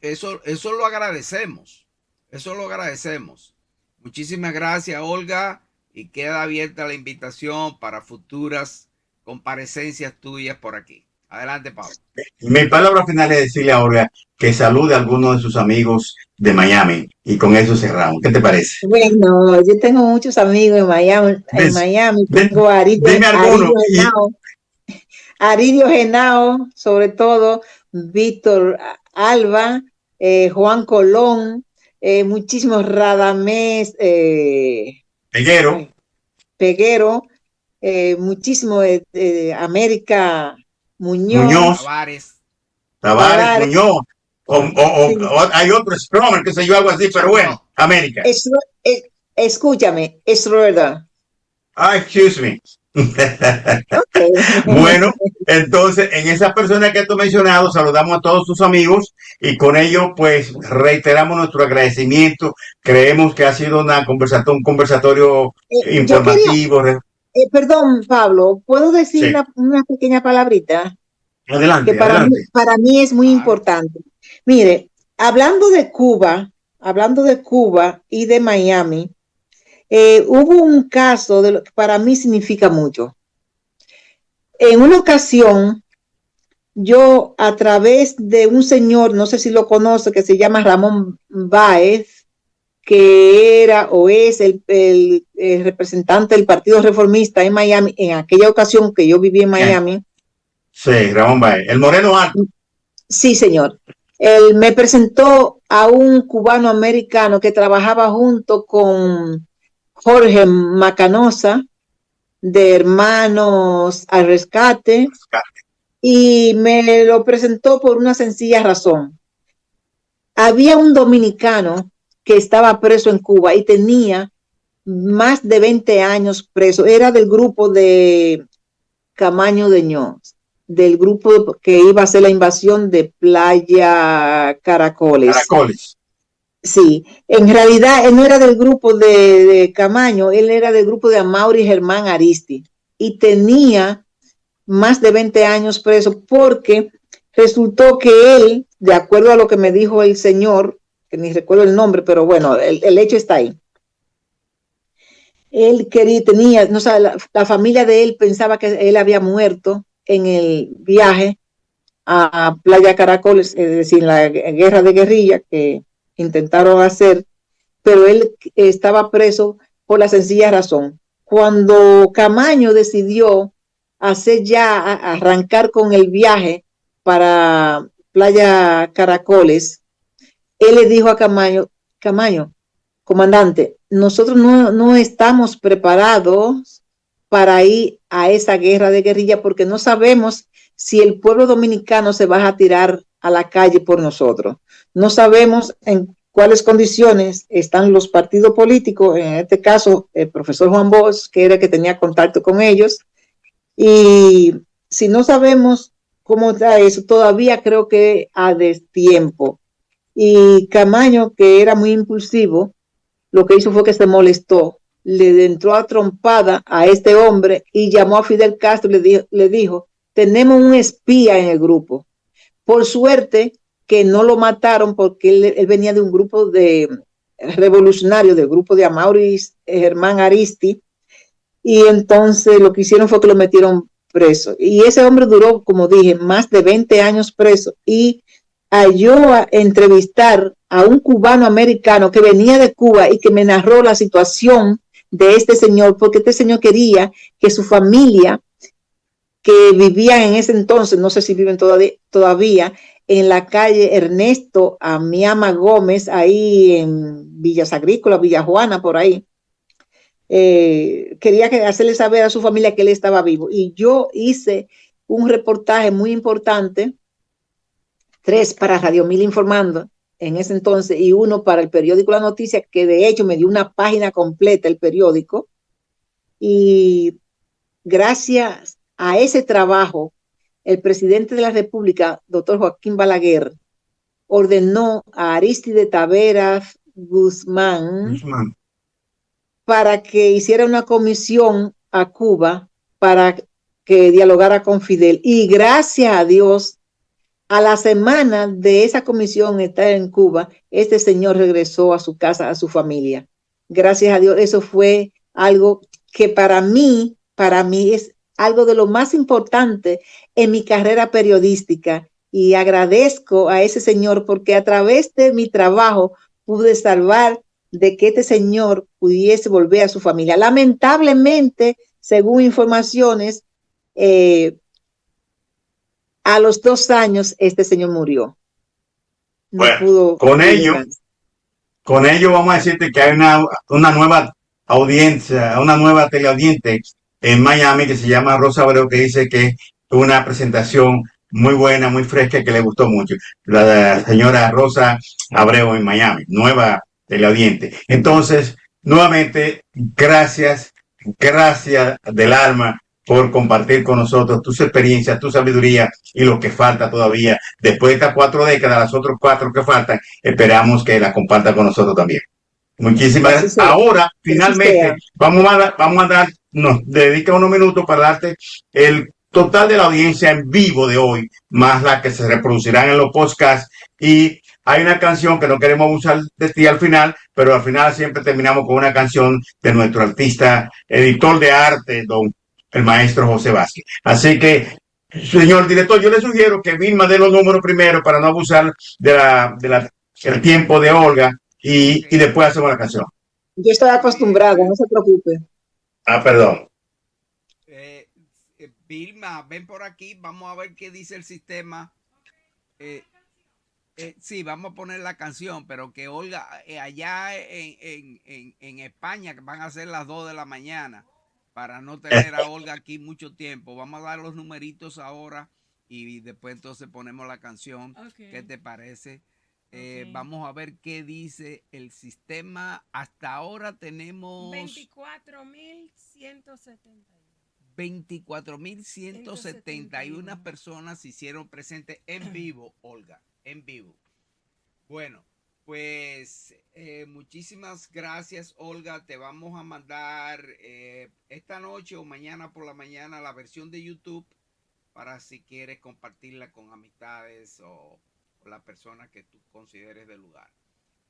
eso lo agradecemos. Eso lo agradecemos. Muchísimas gracias, Olga, y queda abierta la invitación para futuras comparecencias tuyas por aquí. Adelante, Pablo. Mi palabra final es decirle a Olga que salude a algunos de sus amigos de Miami y con eso cerramos. ¿Qué te parece? Bueno, yo tengo muchos amigos en Miami. En Miami tengo a Dime alguno. Aridio Genao, sobre todo, Víctor Alba, Juan Colón, muchísimos Radamés Peguero, muchísimo América Muñoz. Tavares, Muñoz. Sí. Hay otro Stromer, que sé yo, algo así, pero bueno, América. Escúchame, Schroeder. Excuse me. Okay. Bueno, entonces en esas personas que tú has mencionado saludamos a todos tus amigos y con ello pues reiteramos nuestro agradecimiento. Creemos que ha sido un conversatorio informativo. Perdón, Pablo, ¿puedo decir una pequeña palabrita? Adelante, que para mí es muy importante. Mire, hablando de Cuba y de Miami, hubo un caso de lo que para mí significa mucho. En una ocasión, yo a través de un señor, no sé si lo conoce, que se llama Ramón Báez, que era o es el representante del Partido Reformista en Miami, en aquella ocasión que yo viví en Miami. Sí, Ramón Báez, el moreno alto. Sí, señor. Él me presentó a un cubano americano que trabajaba junto con Jorge Macanosa, de Hermanos al Rescate, y me lo presentó por una sencilla razón. Había un dominicano que estaba preso en Cuba y tenía más de 20 años preso. Era del grupo de Camaño de Ños, del grupo que iba a hacer la invasión de Playa Caracoles. Sí, en realidad él no era del grupo de Camaño, él era del grupo de Amaury Germán Aristi y tenía más de 20 años preso porque resultó que él, de acuerdo a lo que me dijo el señor, que ni recuerdo el nombre, pero bueno, el hecho está ahí. Él tenía, no sé, la familia de él pensaba que él había muerto en el viaje a Playa Caracoles, es decir, la guerra de guerrilla que intentaron hacer, pero él estaba preso por la sencilla razón. Cuando Camaño decidió arrancar con el viaje para Playa Caracoles, él le dijo a Camaño, comandante, nosotros no estamos preparados para ir a esa guerra de guerrilla porque no sabemos si el pueblo dominicano se va a tirar a la calle por nosotros. No sabemos en cuáles condiciones están los partidos políticos, en este caso el profesor Juan Bosch, que era el que tenía contacto con ellos, y si no sabemos cómo está eso, todavía creo que a destiempo. Y Camaño, que era muy impulsivo, lo que hizo fue que se molestó, le entró a trompada a este hombre y llamó a Fidel Castro y le dijo, tenemos un espía en el grupo. Por suerte que no lo mataron porque él venía de un grupo de revolucionario, del grupo de Amaury Germán Aristi, y entonces lo que hicieron fue que lo metieron preso. Y ese hombre duró, como dije, más de 20 años preso y halló a entrevistar a un cubano americano que venía de Cuba y que me narró la situación de este señor, porque este señor quería que su familia, que vivían en ese entonces, no sé si viven todavía en la calle Ernesto Amiama Gómez, ahí en Villas Agrícolas, Villa Juana, por ahí. Quería hacerle saber a su familia que él estaba vivo. Y yo hice un reportaje muy importante, 3 para Radio Mil Informando en ese entonces y 1 para el periódico La Noticia, que de hecho me dio una página completa el periódico. Y gracias a ese trabajo, el presidente de la República, doctor Joaquín Balaguer, ordenó a Aristide Taveras Guzmán para que hiciera una comisión a Cuba para que dialogara con Fidel. Y gracias a Dios, a la semana de esa comisión estar en Cuba, este señor regresó a su casa, a su familia. Gracias a Dios, eso fue algo que para mí es algo de lo más importante en mi carrera periodística. Y agradezco a ese señor porque a través de mi trabajo pude salvar de que este señor pudiese volver a su familia. Lamentablemente, según informaciones, a los 2 años este señor murió. No Bueno, pudo vivir más. con ello vamos a decirte que hay una nueva audiencia, una nueva teleaudiente en Miami que se llama Rosa Abreu, que dice que es una presentación muy buena, muy fresca, que le gustó mucho. La señora Rosa Abreu en Miami, nueva teleaudiente. Entonces, nuevamente, gracias del alma por compartir con nosotros tus experiencias, tu sabiduría y lo que falta todavía. Después de estas 4 décadas, las otras 4 que faltan, esperamos que la comparta con nosotros también. Muchísimas gracias. Ahora, finalmente, vamos a dar, nos dedica unos minutos para darte el total de la audiencia en vivo de hoy, más la que se reproducirán en los podcasts. Y hay una canción que no queremos usar de ti al final, pero al final siempre terminamos con una canción de nuestro artista, editor de arte, el maestro José Vázquez. Así que, señor director, yo le sugiero que Vilma dé los números primero para no abusar del tiempo de Olga y después hacemos la canción. Yo estoy acostumbrada, no se preocupe. Perdón. Vilma, ven por aquí, vamos a ver qué dice el sistema. Sí, vamos a poner la canción, pero que Olga, allá en España van a ser las 2 de la mañana, para no tener a Olga aquí mucho tiempo. Vamos a dar los numeritos ahora y después entonces ponemos la canción. Okay. ¿Qué te parece? Okay. Vamos a ver qué dice el sistema. Hasta ahora tenemos 24.171. 24.171 personas se hicieron presentes en vivo, Olga, en vivo. Bueno, pues muchísimas gracias, Olga. Te vamos a mandar esta noche o mañana por la mañana la versión de YouTube para si quieres compartirla con amistades o la persona que tú consideres del lugar.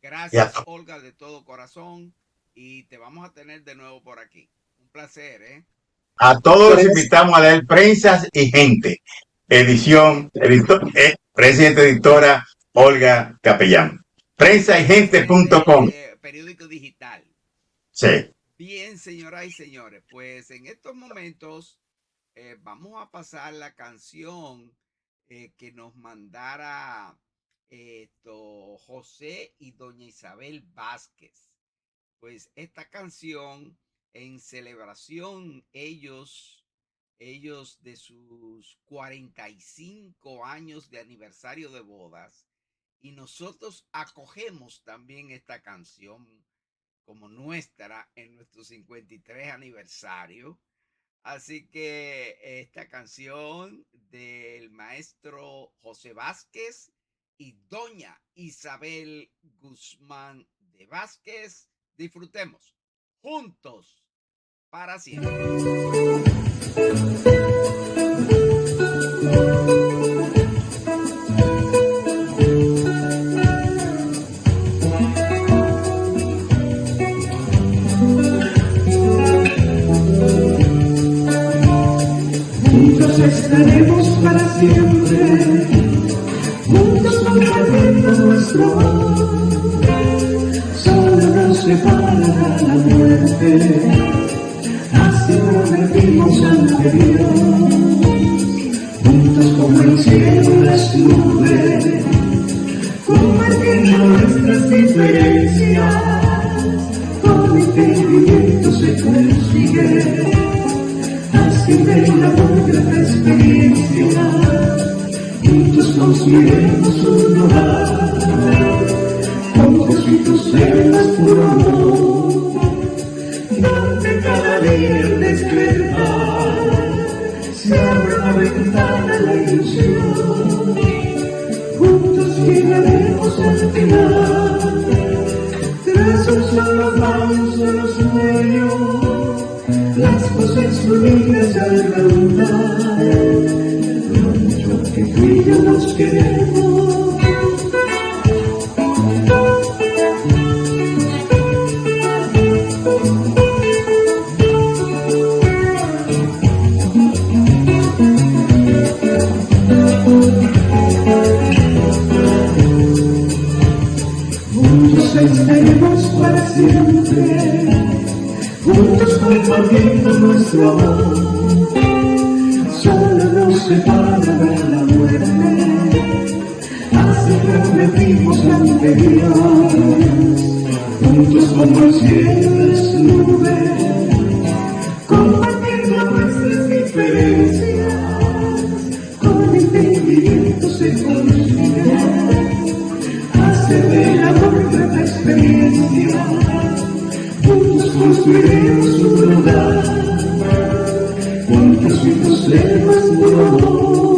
Gracias, Olga, de todo corazón, y te vamos a tener de nuevo por aquí. Un placer, ¿eh? A todos los invitamos a leer Prensas y Gente, presidente editora Olga Capellán. Prensaygente.com. Periódico digital. Sí. Bien, señoras y señores, pues en estos momentos vamos a pasar la canción que nos mandara José y doña Isabel Vázquez. Pues esta canción, en celebración ellos de sus 45 años de aniversario de bodas, y nosotros acogemos también esta canción como nuestra en nuestro 53 aniversario. Así que esta canción del maestro José Vázquez y doña Isabel Guzmán de Vázquez. Disfrutemos juntos para siempre. Juntos estaremos para siempre, juntos compartiendo nuestro amor. Solo nos separará la muerte, así prometimos ante Dios. Juntos como el cielo las nubes, compartiendo nuestras diferencias, con entendimiento se consigue. Así de una buena experiencia, juntos construiremos un hogar, juntos seremos por amor, donde cada día el despertar se abre la ventana a la ilusión. Juntos llegaremos al final, tras un solo paso, un solo sueño. Las voces unidas al cantar, lo mucho que tú y yo nos queremos. Juntos estaremos para siempre, juntos compartiendo nuestro amor. Solo nos separará la muerte, así prometimos ante Dios. Juntos como el cielo las nubes, compartiendo nuestras diferencias, con entendimiento se consigue hacer del amor gran experiencia. Juntos construiremos un hogar, juntos seremos por amor,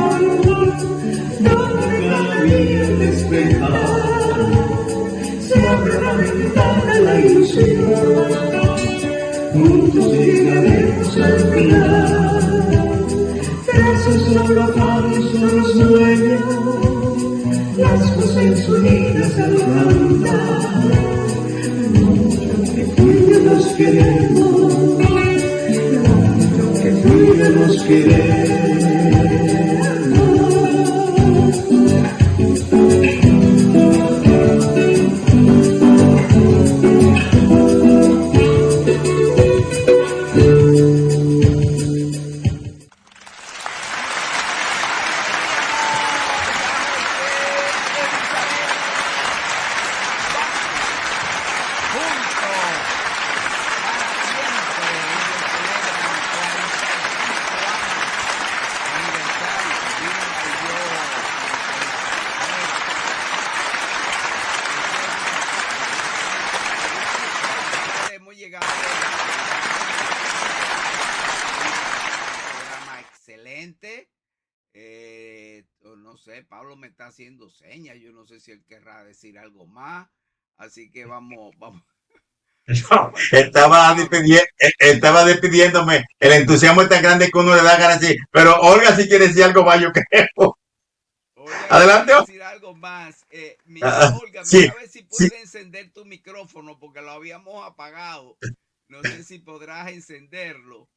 donde cada día el despertar se abre la ventana a la ilusión. Juntos llegaremos al final, tras un solo afán, un solo sueño, las voces unidas al cantar. Nos queremos, que tú y yo nos queremos. No sé, Pablo me está haciendo señas, yo no sé si él querrá decir algo más, así que vamos. No, estaba despidiéndome. El entusiasmo es tan grande que uno le da ganas de decir, pero Olga, si quiere decir algo más, yo creo. Adelante. Decir algo más. Olga, sí, mira a ver si puedes sí. encender tu micrófono porque lo habíamos apagado. No sé si podrás encenderlo.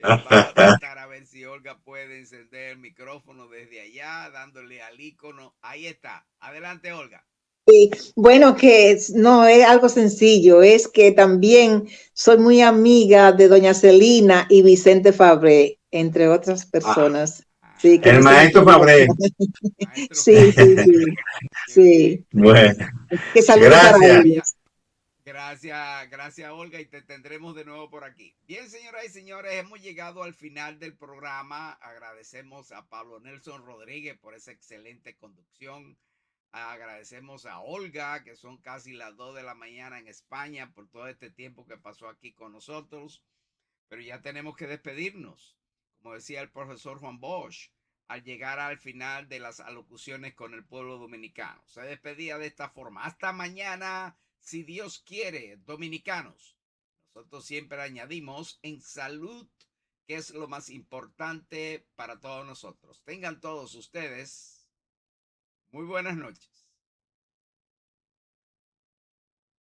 Vamos a tratar a ver si Olga puede encender el micrófono desde allá, dándole al icono. Ahí está. Adelante, Olga. Sí, bueno, que no es algo sencillo, es que también soy muy amiga de doña Celina y Vicente Fabré, entre otras personas. Sí, que el maestro Fabré. Sí. Sí. Bueno, que saludos para ellos. Gracias, Olga, y te tendremos de nuevo por aquí. Bien, señoras y señores, hemos llegado al final del programa. Agradecemos a Pablo Nelson Rodríguez por esa excelente conducción. Agradecemos a Olga, que son casi las 2 de la mañana en España, por todo este tiempo que pasó aquí con nosotros. Pero ya tenemos que despedirnos. Como decía el profesor Juan Bosch, al llegar al final de las alocuciones con el pueblo dominicano. Se despedía de esta forma. Hasta mañana, si Dios quiere, dominicanos. Nosotros siempre añadimos en salud, que es lo más importante para todos nosotros. Tengan todos ustedes muy buenas noches.